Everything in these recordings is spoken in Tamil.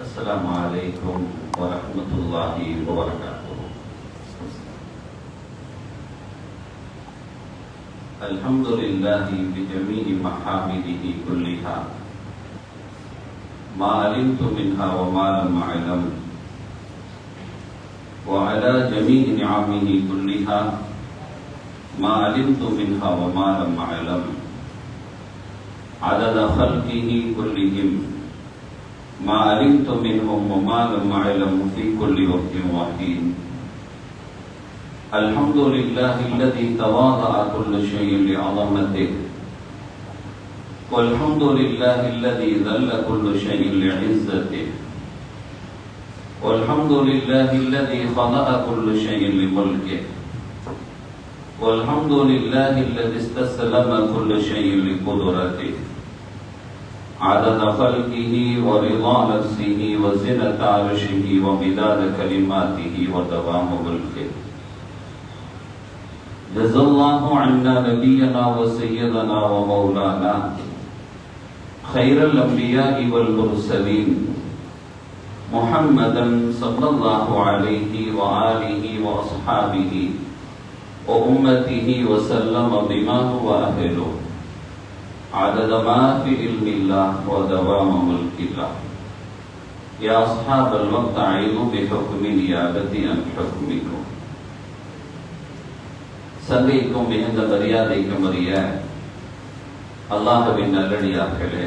السلام عليكم ورحمة الله وبركاته. الحمد لله بجميع محامده كلها ما علمت منها وما لم أعلم، وعلى جميع نعمه كلها ما علمت منها وما لم أعلم، عدد خلقه كلهم ما علمت منهم وما لم أعلم في كل وقت وحين. الحمد لله الذي تواضع كل شيء لعظمته، والحمد لله الذي ذل كل شيء لعزته، والحمد لله الذي خلق كل شيء لملكه، والحمد لله الذي استسلم كل شيء لقدرته، عدد خلقه ورضا نفسه وزنة عرشه ومداد كلماته ودوام ملكه. جزا الله عنا نبينا وسيدنا ومولانا خير الأنبياء والمرسلين محمدا صلى الله عليه وآله وأصحابه وأمته وسلم بما هو أهله، عدد ما في علم الله ودوام ملك الله. يا أصحاب الوقت عينوا بحكم نيابتي عن حكمكم. சங்கைக்கும் மிகுந்த மரியாதைக்கும் உரிய அல்லாஹ்வின் நல்லடியார்களே,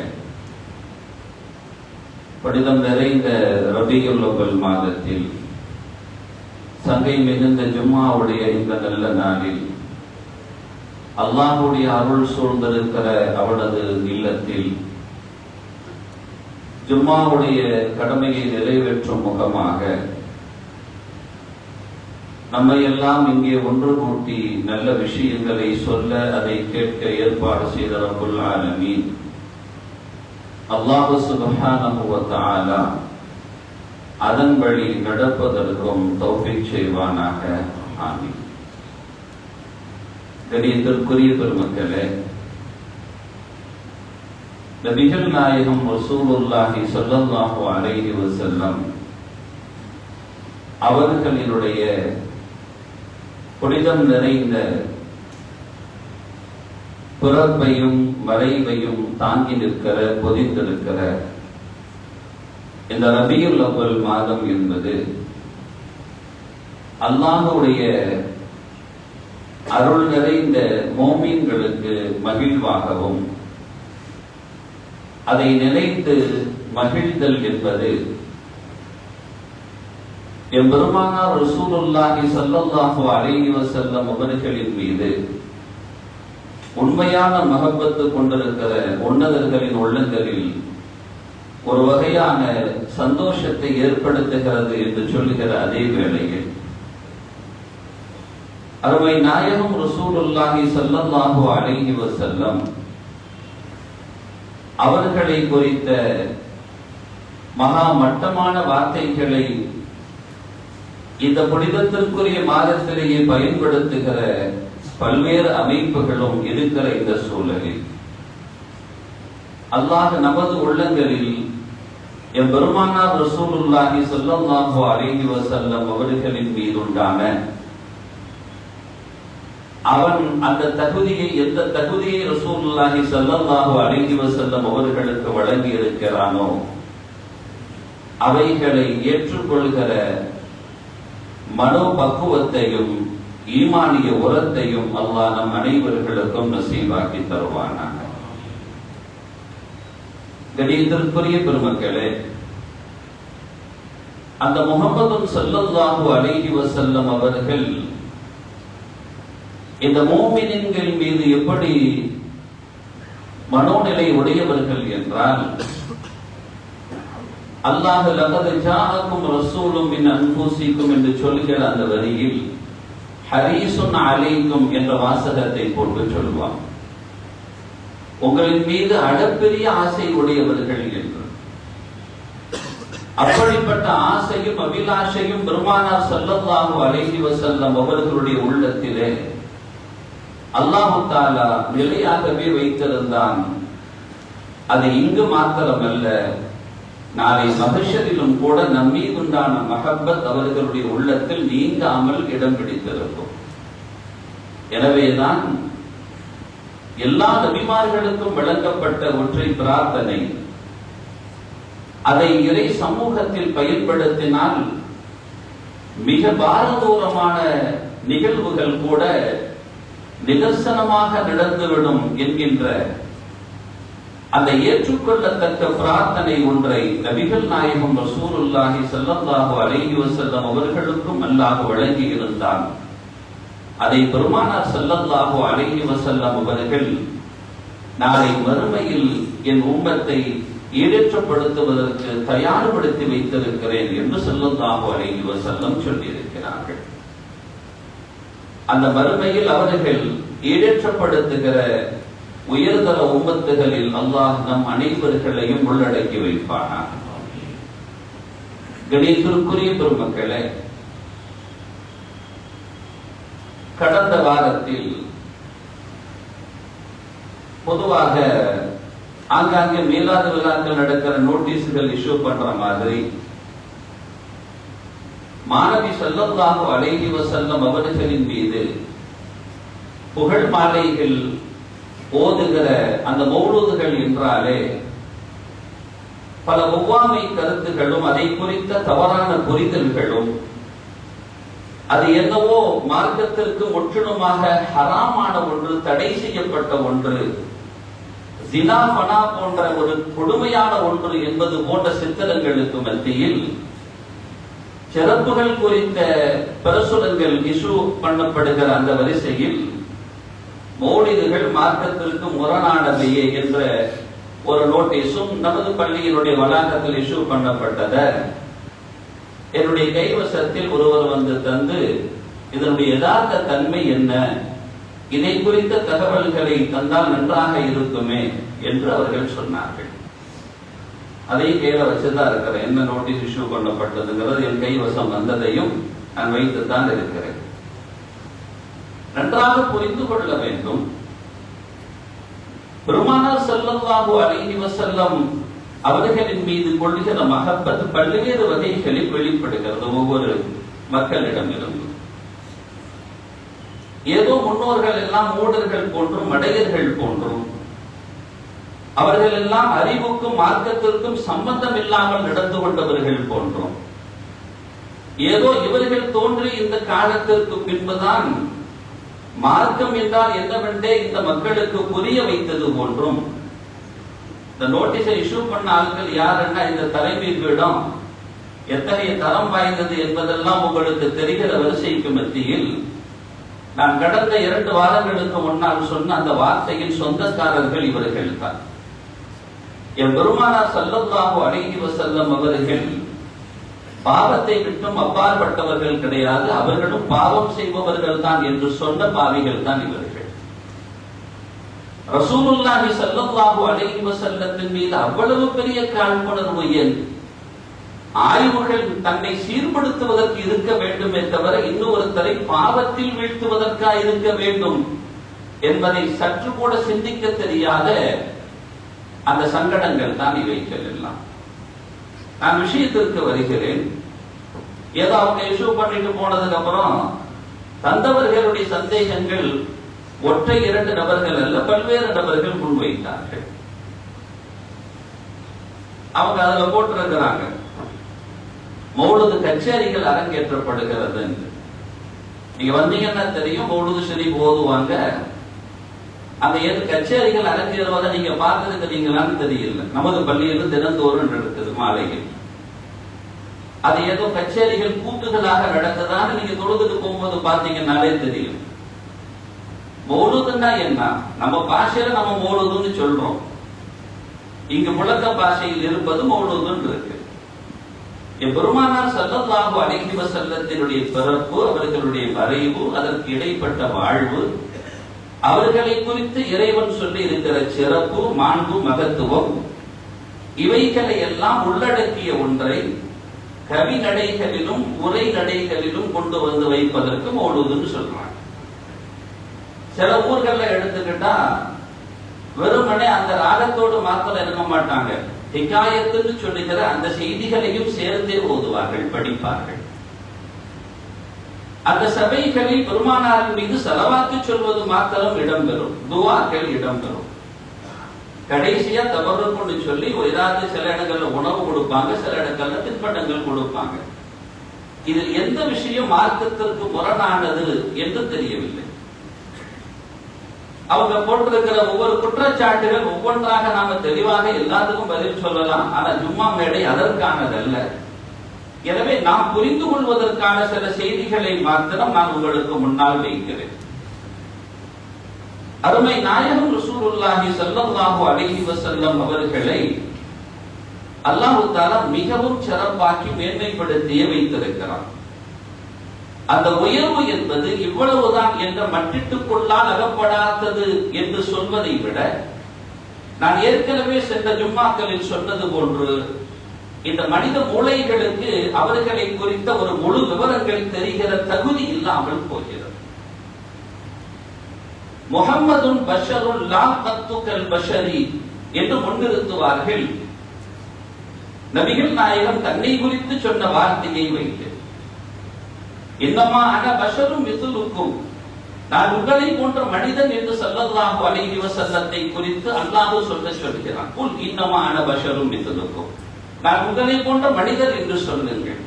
புனிதம் நிறைந்த ரபியுல் அவ்வல் மாதத்தில் சங்கை மிகுந்த ஜும்மாவுடைய இந்த நல்ல நாளில் அல்லாஹ்வுடைய அருள் சூழ்ந்திருக்கிற அவனது இல்லத்தில் ஜும்மாவுடைய கடமையை நிறைவேற்றும் முகமாக நம்மை எல்லாம் இங்கே ஒன்று கூட்டி நல்ல விஷயங்களை சொல்ல அதை கேட்க ஏற்பாடு செய்த ரப்புல் ஆலமீன் அல்லாஹ் சுப்ஹானஹு வ தஆலா அதன் வழி நடப்பதற்கும் தௌஃபீக் செய்வானாக. ஆமீன். கணியத்திற்குரிய பெருமக்களே, நபிகள் நாயகம் ரசூலுல்லாஹி ஸல்லல்லாஹு அலைஹி வஸல்லம் அவர்களினுடைய புனிதம் நிறைந்த பிறப்பையும் மறைவையும் தாங்கி நிற்கிற பொதிந்திருக்கிற இந்த ரபியுல் அவ்வல் மாதம் என்பது அல்லாஹ்வுடைய அருள் நிறைந்த மோமீன்களுக்கு மகிழ்வாகவும் அதை நினைத்து மகிழ்தல் என்பது எம்பெருமானார் ரசூலுல்லாஹி ஸல்லல்லாஹு அலைஹி வஸல்லம் அவர்களின் மீது உண்மையான மஹப்பத்து கொண்டிருக்கிற உன்னதர்களின் உள்ளங்களில் ஒரு வகையான சந்தோஷத்தை ஏற்படுத்துகிறது என்று சொல்லுகிற அதே வேளையில் அருமை நாயகம் ரசூலுல்லாஹி ஸல்லல்லாஹு அலைஹி வஸல்லம் அவர்களை குறித்த மகா மட்டமான வார்த்தைகளை இந்த புனிதத்திற்குரிய மாதத்திலேயே பயன்படுத்துகிற பல்வேறு அமைப்புகளும் இருக்கிற இந்த சூழலில் அல்லாஹ் நமது உள்ளங்களில் எம்பெருமானார் ரசூலுல்லாஹி ஸல்லல்லாஹு அலைஹி வஸல்லம் அவர்களின் மீது உண்டான அவன் அந்த தகுதியை எந்த தகுதியை ரசூலுல்லாஹி ஸல்லல்லாஹு அலைஹி வஸல்லம் அவர்களுக்கு வழங்கி இருக்கிறானோ அவைகளை ஏற்றுக்கொள்கிற மனோபக்குவத்தையும் ஈமானிய உரத்தையும் அல்லாஹ் நம் அனைவர்களுக்கும் நசீபாக்கி தருவானாக. கணியத்திற்குரிய பெருமக்களே, அந்த முஹம்மது ஸல்லல்லாஹு அலைஹி வஸல்லம் அவர்கள் இந்த மூமின்கள் மீது எப்படி மனோநிலை உடையவர்கள் என்றால், அல்லாஹ் லகத் ஜாஅக்கும் ரசூலும் மின் அன்ஃபுசிக்கும் என்று சொல்கிற அந்த வரியில் ஹரீசுன் அலைக்கும் என்ற வாசகத்தை போட்டு சொல்வான். உங்களின் மீது அளப்பெரிய ஆசை உடையவர்கள் என்று. அப்படிப்பட்ட ஆசையும் அபிலாஷையும் பெருமானார் ஸல்லல்லாஹு அலைஹி வஸல்லம் அவர்களுடைய உள்ளத்திலே அல்லாஹ் தஆலா நிலையாகவே வைத்திருந்தான். அது இங்கு மாத்திரமல்ல, நாளை மஹ்ஷரிலும் கூட நம்மீதுண்டான மஹப்பத் அவர்களுடைய உள்ளத்தில் நீங்காமல் இடம் பிடித்திருக்கும். எனவேதான் எல்லா நபிமார்களுக்கும் வழங்கப்பட்ட ஒற்றை பிரார்த்தனை, அதை இறை சமூகத்தில் பயன்படுத்தினால் மிக பாரதூரமான நிகழ்வுகள் கூட நிதர்சனமாக நடந்துவிடும் என்கின்ற அந்த ஏற்றுக்கொள்ளத்தக்க பிரார்த்தனை ஒன்றை நபிகள் நாயகம் ரசூலுல்லாஹி ஸல்லல்லாஹு அலைஹி வஸல்லம் அவர்களுக்கும் அல்லாஹ் வழங்கி இருந்தார். அதை பெருமானார் ஸல்லல்லாஹு அலைஹி வஸல்லம் அவர்கள் நாளை மறுமையில் என் உம்மத்தை ஈடேற்றப்படுத்துவதற்கு தயார்படுத்தி வைத்திருக்கிறேன் என்று ஸல்லல்லாஹு அலைஹி வஸல்லம் சொல்லியிருக்கிறார்கள். அந்த மறுமையில் அவர்கள் ஈடேற்றப்படுத்துகிற உயர்தர உம்மத்துகளில் அல்லாஹ் நம் அனைவர்களையும் உள்ளடக்கி வைப்பானாக. கணித்திற்குரிய பெருமக்களே, கடந்த வாரத்தில் பொதுவாக ஆங்காங்கே மீலாது விழாக்கள் நடக்கிற நோட்டீஸ்கள் இஷ்யூ பண்ற மாதிரி மாணவி ஸல்லல்லாஹு அலைஹி வஸல்லம் அவர்களின் மீது புகழ் மாலைகள் ஓதுகிற அந்த மௌலூதுகள் என்றாலே பல ஒவ்வாமை கருத்துகளும் அதை குறித்த தவறான புரிதல்களும், அது என்னவோ மார்க்கத்திற்கு முற்றிலுமாக ஹராமான ஒன்று, தடை செய்யப்பட்ட ஒன்று, ஜினா ஃபனா போன்ற ஒரு கொடுமையான ஒன்று என்பது போன்ற சித்திரங்களுக்கு மத்தியில் சிறப்புகள் குறித்த பிரசுரங்கள் இஷ்யூ பண்ணப்படுகிற அந்த வரிசையில் மௌலிதுகள் மார்க்கத்திற்கு முரணானவையே என்ற ஒரு நோட்டீஸும் நமது பள்ளியினுடைய வளாகத்தில் இஷ்யூ பண்ணப்பட்டத என்னுடைய கைவசத்தில் ஒருவர் வந்து தந்து, இதனுடைய யதார்த்த தன்மை என்ன, இதை குறித்த தகவல்களை தந்தால் நன்றாக இருக்குமே என்று அவர்கள் சொன்னார்கள். அதையும் கையில வச்சுதான் இருக்கிறேன். என்ன நோட்டீஸ் இஷ்யூ பண்ணப்பட்டதுங்கிறது என் கைவசம் வந்ததையும் நான் வைத்துத்தான் இருக்கிறேன். நன்றாக புரிந்து கொள்ள வேண்டும். பெருமானார் ஸல்லல்லாஹு அலைஹி வஸல்லம் அவர்களின் மீது கொள்கிற மஹப்பத் பல்வேறு வகைகளில் வெளிப்படுகிறது ஒவ்வொரு மக்களிடமிருந்து. ஏதோ முன்னோர்கள் எல்லாம் மூடர்கள் போன்றும் மடையர்கள் போன்றும் அவர்கள் எல்லாம் அறிவுக்கும் மார்க்கத்திற்கும் சம்பந்தம் இல்லாமல் நடந்து கொண்டவர்கள் போன்றும், ஏதோ இவர்கள் தோன்றி இந்த காலத்திற்கு பின்புதான் மார்க்கம் என்றால் என்னவென்றே இந்த மக்களுக்கு புரிய வைத்தது போன்றும், இந்த நோட்டீஸை இஷ்யூ பண்ண ஆட்கள் யாருன்னா இந்த தலைமை பீடம் எத்தகைய தரம் வாய்ந்தது என்பதெல்லாம் உங்களுக்கு தெரிகிற வரிசைக்கு மத்தியில் நான் கடந்த 2 வாரங்களுக்கு முன்னால் சொன்ன அந்த வார்த்தையின் சொந்தக்காரர்கள் இவர்கள் தான். என் பெருமானார் ஸல்லல்லாஹு அலைஹி வஸல்லம் அவர்கள் பாவத்தை விட்டும் அப்பாற்பட்டவர்கள் கிடையாது, அவர்களும் பாவம் செய்பவர்கள் தான் என்று சொன்ன பாவிகள் தான் இவர்கள். ரசூலுல்லாஹி ஸல்லல்லாஹு அலைஹி வஸல்லத்தின் மீது அவ்வளவு பெரிய காழ்ப்புணர்வு ஏன்? ஆய்வுகள் தன்னை சீர்படுத்துவதற்கு இருக்க வேண்டுமே தவிர இன்னொருத்தரை பாவத்தில் வீழ்த்துவதற்காக இருக்க வேண்டும் என்பதை சற்று கூட சிந்திக்க தெரியாத அந்த சங்கடங்கள் தான் இவைகள் எல்லாம். நான் விஷயத்திற்கு வருகிறேன். ஏதோ அவங்க இஷ்யூ பண்ணிட்டு போனதுக்கு அப்புறம் தந்தவர்களுடைய சந்தேகங்கள் ஒற்றை 2 நபர்கள் அல்ல, பல்வேறு நபர்கள் முன்வைத்தார்கள். அவங்க அதுல போட்டிருக்கிறாங்க, மௌலூது கச்சேரிகள் அரங்கேற்றப்படுகிறது. நீங்க வந்தீங்கன்னா தெரியும், மௌலூது ஷரீஃப் ஓதுவாங்க. அந்த கச்சேரிகள் அரங்கேறுவதை நீங்க பார்த்திருக்கிறீங்களான்னு தெரியல. நமது பள்ளியில் தினந்தோறும் நடக்குது மாலையில். அது ஏதோ கச்சேரிகள் கூட்டுகளாக நடக்குதான்னு நீங்க தொழுதுட்டு போகும்போது பாத்தீங்கன்னாலே தெரியும். மௌலூதுன்னா என்ன? நம்ம பாஷையில நம்ம மௌலூதுன்னு சொல்றோம். இங்கு முழக்க பாஷையில் இருப்பது மௌலூதுன்னு இருக்கு. பெருமானார் ஸல்லல்லாஹு அலைஹி வஸல்லத்தினுடைய பிறப்பு, அவர்களுடைய மறைவு, அதற்கு இடைப்பட்ட வாழ்வு, அவர்களை குறித்து இறைவன் சொல்லி இருக்கிற சிறப்பு, மாண்பு, மகத்துவம், இவைகளை எல்லாம் உள்ளடக்கிய ஒன்றை கவி நடைகளிலும் உரை நடைகளிலும் கொண்டு வந்து வைப்பதற்கு மௌலூதுன்னு சொல்றாங்க. சில ஊர்கள்ல எடுத்துக்கிட்டா வெறுமனே அந்த ராகத்தோடு மாத்திரம் இருக்க மாட்டாங்க, ஹிகாயத்துன்னு சொல்லுகிற அந்த செய்திகளையும் சேர்ந்தே ஓதுவார்கள், படிப்பார்கள். அந்த சபைகளில் பெருமானாரின் மீது ஸலவாத்து சொல்வது மாத்திரம் இடம்பெறும், துஆக்கள் இடம்பெறும். கடைசியா தபர்ருக்னு சொல்லி ஏதாவது சில இடங்கள்ல உணவு கொடுப்பாங்க, சில இடங்கள்ல தின்பண்டங்கள் கொடுப்பாங்க. இதில் எந்த விஷயம் மார்க்கத்திற்கு முரணானது என்று தெரியவில்லை. அவங்க போட்டிருக்கிற ஒவ்வொரு குற்றச்சாட்டுகள் ஒவ்வொன்றாக நாம தெளிவாக எல்லாத்துக்கும் பதில் சொல்லலாம். ஆனா ஜும்மா மேடை அதற்கானதல்ல. எனவே நாம் புரிந்து கொள்வதற்கான சில செய்திகளை மாத்திரம் நான் உங்களுக்கு முன்னால் வைக்கிறேன். அருமை நாயகம் ரசூலுல்லாஹி ஸல்லல்லாஹு அலைஹி வஸல்லம் அவர்களை அல்லாஹ் தஆலா மிகவும் சிறப்பாக்கி மேன்மைப்படுத்திய வைத்திருக்கிறார். அந்த உயர்வு என்பது இவ்வளவுதான் என்ற மட்டிட்டுக்குள்ளால் அகப்படாதது என்று சொல்வதை விட, நான் ஏற்கனவே சென்ற ஜும்மாக்களில் சொன்னது போன்று, இந்த மனித மூளைகளுக்கு அவர்களை குறித்த ஒரு முழு விவரங்கள் தெரிகிற தகுதி இல்லாமல் போகிறது. முஹம்மதுன் பஷருன் லா கத்துகல் பஷரி என்று முன்னிறுத்துவார்கள். நபிகள் நாயகம் தன்னை குறித்து சொன்ன வார்த்தையை வைத்து, இன்னமா அன பஷரும் மிஸ்லுக்கும், நான் உங்களை போன்ற மனிதன் என்று ஸல்லல்லாஹு அலைஹி வஸல்லத்தை குறித்து அல்லாஹ் சொல்கிறான். குல் இன்னமா அன பஷரும் மிஸ்லுக்கும், நான் உங்களை போன்ற மனிதர் என்று சொல்லுங்கள்.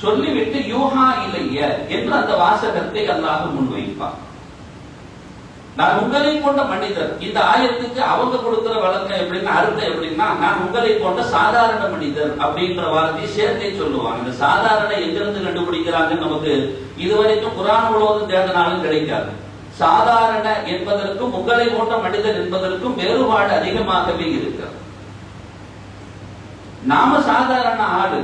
சொல்லிவிட்டு யூஹா இலைய என்று அந்த வாசகத்தை அல்லாஹ் முன்வைப்பார். நான் உங்களை போன்ற மனிதர். இந்த ஆயத்துக்கு அவங்க கொடுக்கிற வழக்கம் எப்படின்னா, அர்த்தம் எப்படின்னா, நான் உங்களை போன்ற சாதாரண மனிதர் அப்படின்ற வார்த்தையை சேர்த்தே சொல்லுவாங்க. இந்த சாதாரண எங்கிருந்து கண்டுபிடிக்கிறாங்கன்னு நமக்கு இதுவரைக்கும் குர்ஆன் முழுவதும் தேடினாலும் கிடைக்காது. சாதாரண என்பதற்கும் உங்களை போன்ற மனிதர் என்பதற்கும் வேறுபாடு அதிகமாகவே இருக்கிறது. நாம சாதாரண ஆளு,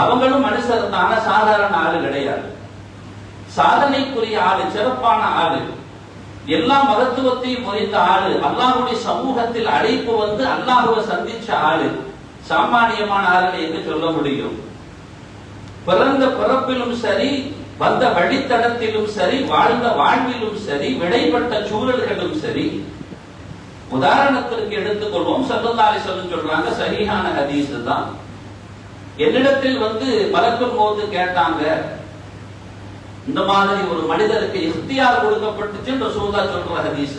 அவங்களும் மனுஷர் தான, சாதாரண ஆளு கிடையாது. சாதனைக்குரிய ஆளு, சிறப்பான ஆளு, எல்லா மகத்துவத்தையும் புரிந்த ஆளு, அல்லாஹ்வுடைய சமூகத்தில் அழைப்பு வந்து அல்லாஹ்வை சந்திச்ச ஆளு. சாமானியமான ஆளு என்று சொல்ல முடியும். பிறந்த பிறப்பிலும் சரி, வந்த வழித்தடத்திலும் சரி, வாழ்ந்த வாழ்விலும் சரி, விடைப்பட்ட சூழல்களும் சரி. உதாரணத்திற்கு எடுத்துக்கொள்வோம். ஸல்லல்லாஹு அலைஹி வஸல்லம் சொல்றாங்க, சஹீஹான ஹதீஸ் தான். என்னிடத்தில் வந்து மலக்குல் மௌத் கேட்டாங்க, இந்த மாதிரி ஒரு மனிதருக்கு இக்தியார் கொடுக்கப்பட்டுச்சு என்று ரசூலுல்லாஹ் சொல்ற ஹதீஸ்.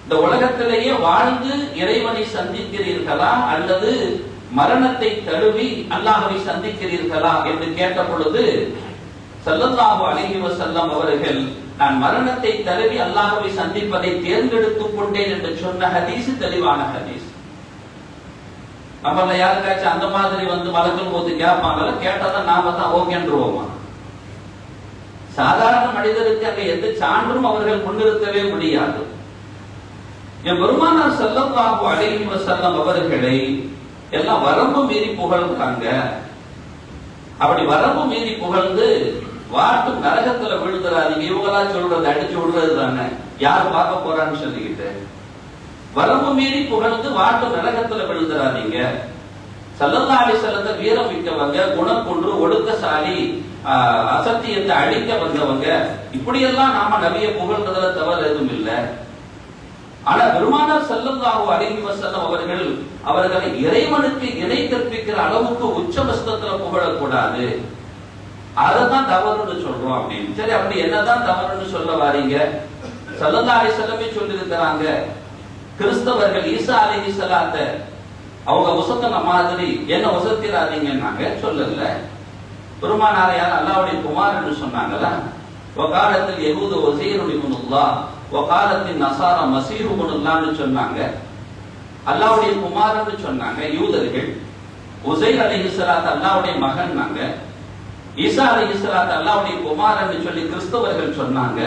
இந்த உலகத்திலேயே வாழ்ந்து இறைவனை சந்திக்கிறீர்களா அல்லது மரணத்தை தழுவி அல்லாஹ்வை சந்திக்கிறீர்களா என்று கேட்ட பொழுது ஸல்லல்லாஹு அலைஹி வஸல்லம் அவர்கள், நான் மரணத்தை தழுவி அல்லாஹ்வை சந்திப்பதை தேர்ந்தெடுத்துக் கொண்டேன் என்று சொன்ன ஹதீஸ் தெளிவான ஹதீஸ். நம்மள யாருக்காச்சும் அந்த மாதிரி வந்து மலக்குல் மௌத் கேட்பாங்கல்ல, கேட்டதான் நாம தான் ஓகேன்றுவோமா? சாதாரண மனிதருக்கு அங்க எந்த சான்றும் அவர்கள் முன்னிறுத்தவே முடியாது. என் பெருமானார் ஸல்லல்லாஹு அலைஹி வஸல்லம் அவர்களை எல்லாம் வரம்பு மீறி புகழ்ந்தாங்க. அப்படி வரம்பு மீறி புகழ்ந்து வாட்டு நரகத்துல விழுந்துறாதீங்க, இவங்களா சொல்றது அடிச்சு விடுறது தானே, யார் பார்க்க போறான்னு சொல்லிக்கிட்டு வரம்பு மீறி புகழ்ந்து வாட்டு நரகத்துல விழுந்துறாதீங்க. ஸல்லல்லாஹு அலைஹி வஸல்லம் வீரம் மிக்கவங்க, குணக்குன்று, ஒடுக்கசாலி, அசத்தியத்தை அழிக்க வந்தவங்க, இப்படியெல்லாம் நாம நபியை புகழ்றதுல தவறு எதுவும் இல்லை. ஆனா பெருமானார் ஸல்லல்லாஹு அலைஹி வஸல்லம் அவர்களை இறைவனுக்கு இணை கற்பிக்கிற அளவுக்கு உச்சபஸ்தத்துல புகழக்கூடாது. அததான் தவறுன்னு சொல்றோம் அப்படின்னு. சரி, அப்படி என்னதான் தவறுன்னு சொல்ல வாரீங்க? ஸல்லல்லாஹு அலைஹி வஸல்லம் சொல்லி இருக்கிறாங்க, கிறிஸ்தவர்கள் ஈசா அலைஹிஸ்ஸலாத்த அவங்க உசத்தின மாதிரி என்ன உசத்திராதீங்கன்னாங்க. சொல்லல. பெருமானார் யார் அல்லாஹ்வுடைய குமார் என்று சொன்னாங்களா? வகாலத்தில் யஹூது உஸைர் இப்னுல்லாஹ், வகாலத்தின் நஸாரா மஸீஹ் இப்னுல்லாஹ்னு சொன்னாங்க. அல்லாஹ்வுடைய குமார் என்று சொன்னாங்க யூதர்கள். உஸைர் அலைஹிஸ்ஸலாத் அல்லாஹ்வுடைய மகன்னாங்க. ஈசா அலைஹிஸ்ஸலாத் அல்லாஹ்வுடைய குமார் என்று சொல்லி கிறிஸ்தவர்கள் சொன்னாங்க.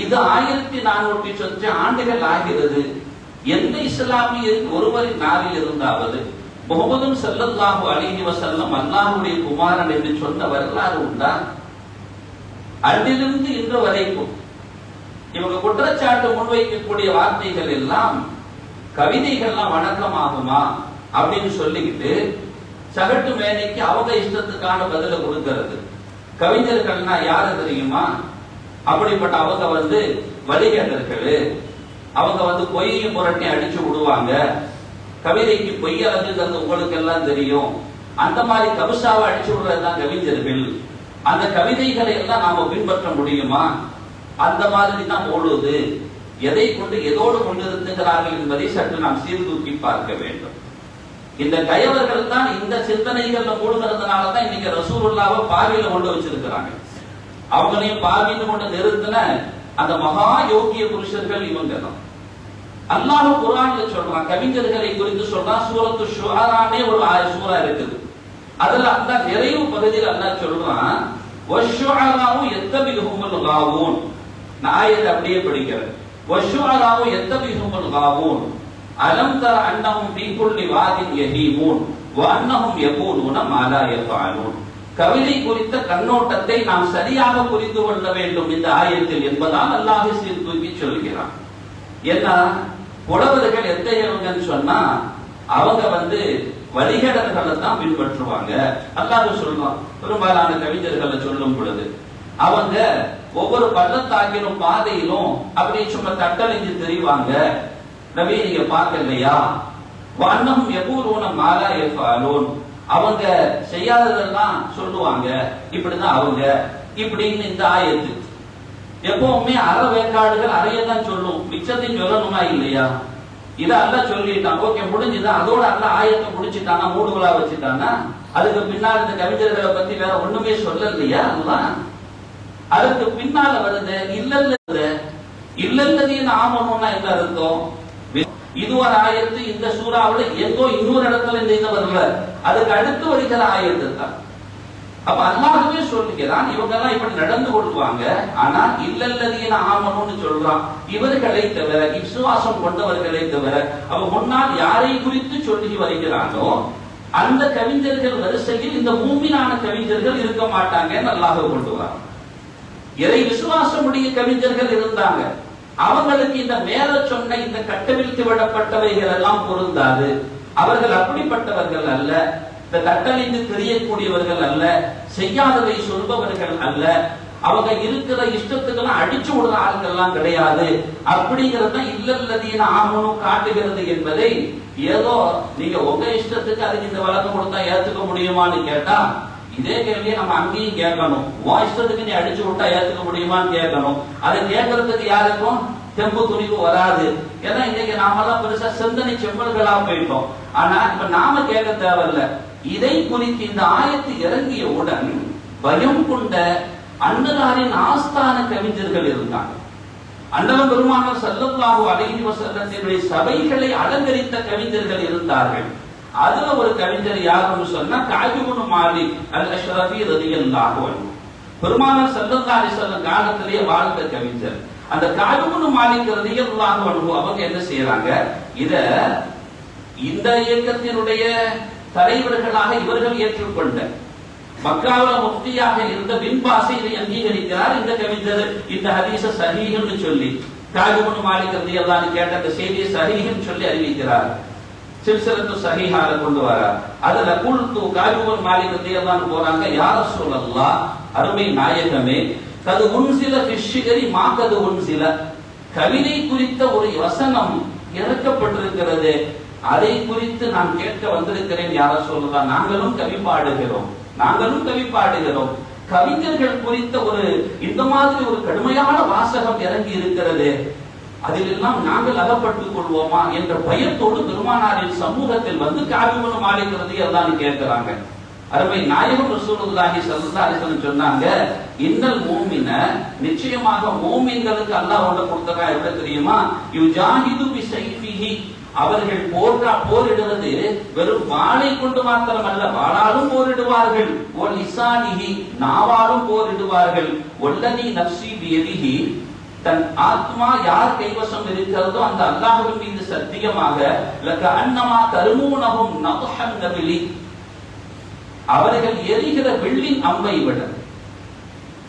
இது 1400 சொச்ச ஆண்டுகள் ஆகிறது. எந்த இஸ்லாமியர் ஒருவரின் நாவில் இருந்தாவது முஹம்மது ஸல்லல்லாஹு அலைஹி வஸல்லம் அல்லாஹ்வுடைய குமாரன் என்று சொன்ன வரலாறு உண்டா? அன்றிலிருந்து இன்று வரைக்கும் இவங்க குற்றச்சாட்டு முன்வைக்கக்கூடிய வார்த்தைகள் எல்லாம் கவிதைகள்லாம் வணக்கமாகுமா அப்படின்னு சொல்லிக்கிட்டு சகட்டு மேனைக்கு அவங்க இஷ்டத்துக்கான பதில கொடுக்கிறது. கவிஞர்கள்னா யாரு தெரியுமா? அப்படிப்பட்ட அவங்க வந்து வழிகேடர்கள், அவங்க பொய்யை புரட்டி அடிச்சு விடுவாங்க. கவிதைக்கு பொய் அழகுங்கிறது உங்களுக்கு எல்லாம் தெரியும். அந்த மாதிரி கவிசாவை அடிச்சு விடுறதுதான் கவிஞர்கள். அந்த கவிதைகளை எல்லாம் நாம பின்பற்ற முடியுமா? அந்த மாதிரி தான் ஓடுவது. எதை கொண்டு எதோடு கொண்டிருக்கிறார்கள் என்பதை சற்று நாம் சீர்தூக்கி பார்க்க வேண்டும். இந்த கயவர்கள் தான் இந்த சிந்தனைகள்ல மூழ்கிறதுனால தான் இன்னைக்கு ரசூலுல்லாஹ்வை பாவியில கொண்டு வச்சிருக்கிறாங்க. அவங்களையும் பாவின்னு கொண்டு நிறுத்தின அந்த மகா யோகிய புருஷர்கள் இவங்க தான். அல்லாஹ் குர்ஆன்ல சொல்றான், கவிஞர்களை குறித்து சொல்றான். சூரத்து ஷுஆரானே ஒரு சூரா இருக்குது. அதுல அந்த நிறைவு பகுதியில் அல்லாஹ் சொல்றான், வஷ்ஷுஅராஉ யத்தபிஹுமுல் காவூன். நாயத்தை அப்படியே படிக்கிறேன். வஷ்ஷுஅராஉ யத்தபிஹுமுல் காவூன் அலம் தர அன்னஹும் ஃபீ குல்லி வாதின் யஹீமூன் வ அன்னஹும் யகூலுன மா லா யஃஅலூன். கவிதை குறித்த கண்ணோட்டத்தை நாம் சரியாக புரிந்து கொள்ள வேண்டும் இந்த ஆயத்தில் என்பதால் அல்லாஹ் சீர்தூக்கி சொல்கிறான். ஏன்னா புலவர்கள் எத்தகையவங்கன்னு சொன்னா அவங்க வழிகேடர்களை தான் பின்பற்றுவாங்க. அல்லாஹ் சொல்றான் பெரும்பாலான கவிஞர்களை சொல்லும் பொழுது அவங்க ஒவ்வொரு பள்ளத்தாக்கிலும் பாதையிலும் அப்படி சும்மா தட்டழிஞ்சு தெரிவாங்க. நபி நீங்க பார்க்கலையா? வண்ணம் யகூலுன மா லா யஃஅலூன். அவங்க செய்யாததெல்லாம் சொல்லுவாங்க. இப்படிதான் அவங்க இப்படின்னு இந்த ஆயத்து எப்பவுமே அறவேக்காடுகள் அறையதான் சொல்லும், மிச்சத்தையும் சொல்லணுமா இல்லையா? இத அல்லாஹ் சொல்லிட்டான், ஓகே முடிஞ்சுதான். அதோட அல்லாஹ் ஆயத்தை முடிச்சுட்டானா, மூடுகளா வச்சுட்டானா? அதுக்கு பின்னால் இந்த கவிஞர்களை பத்தி வேற ஒண்ணுமே சொல்லலையா? அல்லாஹ் அதுக்கு பின்னால வருது இல்லல்லதீன ஆமனூன்னா என்ன அர்த்தம்? இது ஒரு ஆயத்து. இந்த சூறாவுல எங்கோ இன்னொரு இடத்துல இந்த இது வரல, அதுக்கு அடுத்து வருகிற ஆயத்து தான். அப்ப அல்லாஹ்வே சொல்லுகிறான் இவங்க எல்லாம் இப்படி நடந்து கொள்வாங்க. ஆனா இல்லல்லதீன ஆமனூன்னு சொல்றான், இவர்களை தவிர, விசுவாசம் கொண்டவர்களை தவிர. அப்ப முன்னால் யாரை குறித்து சொல்லி வருகிறானோ அந்த கவிஞர்கள் வரிசையில் இந்த மூமினான கவிஞர்கள் இருக்க மாட்டாங்கன்னு அல்லாஹ் கொண்டு வரான். இறை விசுவாசமுடைய கவிஞர்கள் இருந்தாங்க. அவங்களுக்கு இந்த மேல சொன்ன இந்த கட்டவிழ்த்து விடப்பட்டவைகள் எல்லாம் பொருந்தாது. அவர்கள் அப்படிப்பட்டவர்கள் அல்ல, இந்த கட்டளைந்து தெரியக்கூடியவர்கள் அல்ல, செய்யாததை சொல்பவர்கள் அல்ல, அவங்க இருக்கிற இஷ்டத்துக்கெல்லாம் அடிச்சு விடுற ஆட்கள் எல்லாம் கிடையாது. அப்படிங்கறத இல்லல்லதீன ஆமனு காட்டுகிறது என்பதை ஏதோ நீங்க உங்க இஷ்டத்துக்கு அதுக்கு இந்த வழக்கம் கொடுத்தா ஏத்துக்க முடியுமான்னு கேட்டா இதே கேள்வியை நம்ம அங்கேயும் கேட்கணும். உன் இஷ்டத்துக்கு நீ அடிச்சு விட்டா ஏத்துக்க முடியுமான்னு கேட்கணும். அதை கேட்கறதுக்கு யாருக்கும் தெம்பு துணிவு வராது. ஏன்னா இன்னைக்கு நாமெல்லாம் பெருசா சிந்தனை செம்மல்களா போயிட்டோம். ஆனா இப்ப நாம கேட்க தேவையில்ல. இதை குறித்து இந்த ஆயத்து இறங்கியவுடன் பயம் கொண்ட அன்னலாரின் ஆஸ்தான கவிஞர்கள் இருந்தாங்க. அன்னலம் பெருமானார் ஸல்லல்லாஹு அலைஹி வஸல்லத்தினுடைய சபைகளை அலங்கரித்த கவிஞர்கள் இருந்தார்கள். அதுல ஒரு கவிஞர் யாருன்னு சொன்னா கஅப் இப்னு மாலிக் அல்-அஷ்ரஃபி ரலியல்லாஹு அன்ஹு. பெருமானார் ஸல்லல்லாஹு அலைஹி வஸல்லம் காலத்திலேயே வாழ்ந்த கவிஞர். அந்த கஅப் இப்னு மாலிக் ரலியல்லாஹு அன்ஹு அவங்க என்ன செய்யறாங்க, இந்த இயக்கத்தினுடைய தலைவர்களாக இவர்கள் ஏற்றுக்கொண்ட மக்காவில் முஃப்தியாக இருந்த பின் பாஸ் இதை அங்கீகரிக்கிறார். இந்த கவிஞர் இந்த ஹதீஸ சஹீஹ்னு சொல்லி கஅப் இப்னு மாலிக் ரலியல்லாஹு அன்ஹு கேட்ட அந்த செய்தியை சஹீஹ்னு சொல்லி அறிவிக்கிறார். சில்சிலத்து சஹீஹால கொண்டு வரார். அதுல குல்து கஅப் இப்னு மாலிக் ரலியல்லாஹு அன்ஹு போறாங்க, யா ரசூலல்லாஹ், அருமை நாயகமே, கது உன்சில ஃபிஷ்ஷிகரி மா கது உன்சில, கவிதை குறித்த ஒரு வசனம் இறக்கப்பட்டிருக்கிறது, அதை குறித்து நான் கேட்க வந்திருக்கிறேன். யா ரசூலல்லாஹ், நாங்களும் கவி பாடுகிறோம். கவிஞர்கள் குறித்த ஒரு இந்த மாதிரி ஒரு கடுமையான வாசகம் இறங்கி இருக்கிறது, அதிலெல்லாம் நாங்கள் அகப்பட்டுக் கொள்வோமா என்ற பயத்தோடு பெருமானாரின் சமூகத்தில் கஅப் இப்னு மாலிக் ரலியல்லாஹு அன்ஹு கேட்கிறாங்க. அருமை நாயகம் ரசூலுல்லாஹி ஸல்லல்லாஹு அலைஹி வஸல்லம் சொன்னாங்க, இன்னல் மூமின, நிச்சயமாக மூமின்களுக்கு அல்லாஹ் ஒன்று கொடுத்ததா எப்படி தெரியுமா, யுஜாஹிது பி ஸைஃபிஹி, அவர்கள் போரிடுவது வெறும் வாளை கொண்டு மாத்திரமல்ல, வாளாலும் போரிடுவார்கள், ஒ லிசானிஹி, நாவாலும் போரிடுவார்கள், ஒல்லதி நஃப்ஸி பியதிஹி, தன் ஆத்மா யார் கைவசம் இருக்கிறதோ அந்த அல்லாஹ்வின் மீது சத்தியமாக, லக அன்னமா தருமூனஹும் நதுஹன் நபிலி, அவர்கள் எரிகிற வெள்ளின் அம்பை விட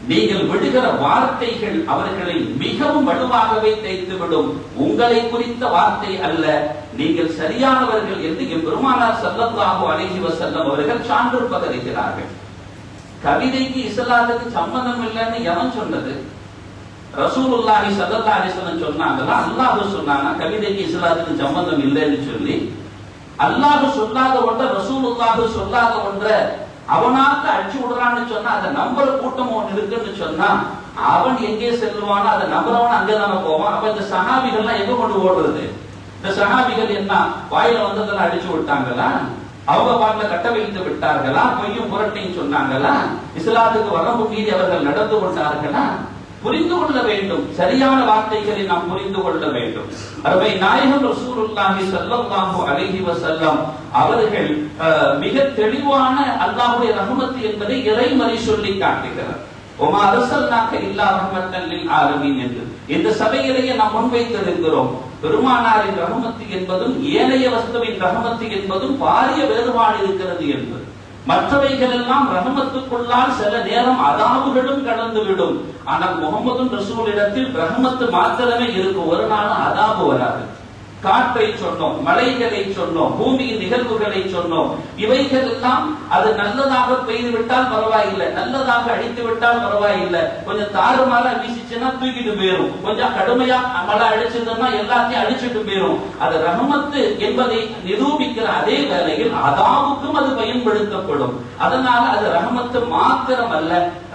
நீங்கள் விடுகிற வார்த்தைகள் அவர்களை மிகவும் வலுவாகவே தைத்துவிடும். உங்களை குறித்த வார்த்தை அல்ல, நீங்கள் சரியானவர்கள் என்று பெருமானார் ஸல்லல்லாஹு அலைஹி வஸல்லம் அவர்கள் சான்று பகருகிறார்கள். கவிதைக்கு இஸ்லாத்துக்கு சம்பந்தம் இல்லைன்னு எவன் சொன்னது? ரசூலுல்லாஹி ஸல்லல்லாஹு அலைஹி வஸல்லம் சொன்னாங்களா அல்லாஹ் சொன்னானா கவிதைக்கு இஸ்லாத்துக்கு சம்பந்தம் இல்லைன்னு சொல்லி அல்லாஹ் சொல்லாத ஒன்ற ரசூலுல்லாஹ் சொல்லாத ஒன்ற அவனாக அடிச்சு விடுறான்னு சொன்னா அதை நம்புற கூட்டம் ஒன்று இருக்குன்னு சொன்னா அவன் எங்கே செல்வானோ அதை நம்புறவன் அங்கதானே போவான். அப்ப இந்த சஹாபிகள்லாம் எங்க கொண்டு ஓடுறது? இந்த சஹாபிகள் என்ன வாயில வந்ததெல்லாம் அடிச்சு விட்டாங்களா? அவங்க பாட்டில கட்ட வைத்து விட்டார்களா? பொய்யும் புரட்டையும் சொன்னாங்களா? இஸ்லாத்துக்கு வரம்பு மீறி அவர்கள் நடந்து கொண்டார்களா? புரிந்து கொள்ள வேண்டும். சரியான வார்த்தைகளை நாம் புரிந்து கொள்ள வேண்டும். அருமை நாயகம் ரசூலுல்லாஹி ஸல்லல்லாஹு அலைஹி வஸல்லம் அவர்கள் மிக தெளிவான அல்லாஹ்வுடைய ரஹ்மத் என்பதை இறைமறை சொல்லி காட்டுகிறார். ஒமா அர்ஸல்னாக இல்லா ரஹ்மத்தன் லில் ஆலமீன் என்று இந்த சபையிலேயே நாம் முன்வைத்திருக்கிறோம். பெருமானாரின் ரஹ்மத் என்பதும் ஏனைய வஸ்துவின் ரஹ்மத் என்பதும் பாரிய வேறுபாடு இருக்கிறது என்பது. மற்றவைகள் எல்லாம் ரஹமத்துக்குள்ளால் சில நேரம் அதாபுகளும் கடந்துவிடும். ஆனால் முகமது ரசூலிடத்தில் ரஹமத்து மாத்திரமே இருக்கும். ஒரு நாளும் அதாபு வராது. காற்றை சொன்னோம், மலைகளை சொன்னோம், பூமியின் நிகழ்வுகளை சொன்னோம். இவைகள் எல்லாம் அது நல்லதாக பெய்து விட்டால் பரவாயில்லை, நல்லதாக அடித்து விட்டால் பரவாயில்லை. கொஞ்சம் தாறுமாறா வீசிச்சுன்னா தூக்கிட்டு போயிடும். கொஞ்சம் கடுமையா மழை அடிச்சதுன்னா எல்லாத்தையும் அடிச்சுட்டு போயிடும். அது ரஹமத்து என்பதை நிரூபிக்கிற அதே வேளையில் அதாவுக்கும் அது பயன்படுத்தப்படும். அதனால அது ரஹமத்து மாத்திரம் அல்ல,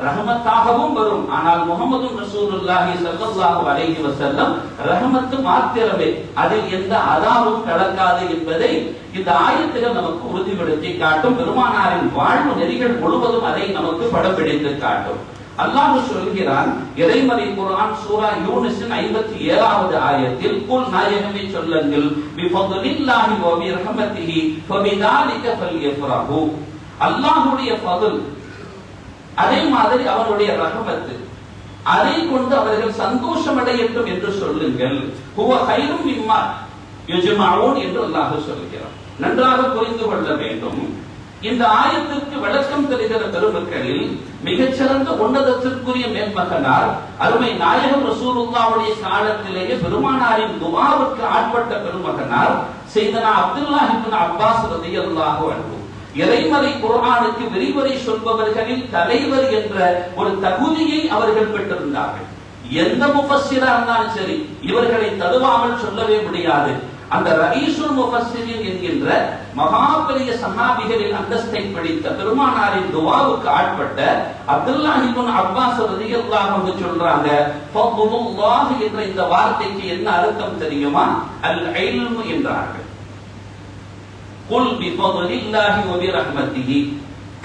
ரஹமத்தாகவும் வரும். ஆனால் முஹம்மது ரசூலுல்லாஹி ஸல்லல்லாஹு அலைஹி வஸல்லம் ரஹமத்து மாத்திரமே, அதில் எந்த அதாவும் கலக்காது என்பதை இந்த ஆயத்துகள் நமக்கு உறுதிப்படுத்தி காட்டும். பெருமானாரின் வாழ்வு நெறிகள் முழுவதும் அதை நமக்கு படப்பிடித்து காட்டும். அல்லாஹ் சொல்கிறான் இறைமறை குர்ஆன் சூரா யூனுஸின் 57வது ஆயத்தில் குல் நாயகமே சொல்லுங்கள் பிஃபத்லில்லாஹி வ பிரஹ்மத்திஹி ஃபபிதாலிக ஃபல்யஃப்ரஹு. அல்லாஹ்வுடைய ஃபضل, அதே மாதிரி அவருடைய ரஹமத், அதை கொண்டு அவர்கள் சந்தோஷம் அடையட்டும் என்று சொல்லுங்கள். ஹுவ கைரும் மிம்மா யுஜ்மஊன் என்று அல்லாஹ் சொல்கிறார். நன்றாக புரிந்து கொள்ள வேண்டும். இந்த ஆயத்திற்கு விளக்கம் தருகிற பெருமக்களில் மிகச்சிறந்த உன்னதத்திற்குரிய மேன்மகனார் அருமை நாயகம் ரசூலுல்லாஹ்வுடைய காலத்திலேயே பெருமானாரின் துஆவுக்கு ஆட்பட்ட பெருமகனார் சையதுனா அப்துல்லாஹ் இப்னு அப்பாஸ் ரலியல்லாஹு அன்ஹு. இறைமறை குர்ஆனுக்கு விரிவுரை சொல்பவர்களில் தலைவர் என்ற ஒரு தகுதியை அவர்கள் பெற்றிருந்தார்கள். எந்த முஃபஸ்ஸிரா இருந்தாலும் சரி இவர்களை தழுவாமல் சொல்லவே முடியாது. அந்த ரயீசுல் முஃபஸ்ஸிரின் என்கின்ற மகா பெரிய சஹாபிகளின் அந்தஸ்தை படித்த பெருமானாரின் துஆவுக்கு ஆட்பட்ட அப்துல்லாஹ் இப்னு அப்பாஸ் ரலியல்லாஹு அன்ஹு சொல்றாங்க, ஃபதுலுல்லாஹ் என்ற இந்த வார்த்தைக்கு என்ன அர்த்தம் தெரியுமா? அல் இல்மு என்றார்கள். குல் பிஃபதுலில்லாஹி வ பிரஹ்மத்திஹி,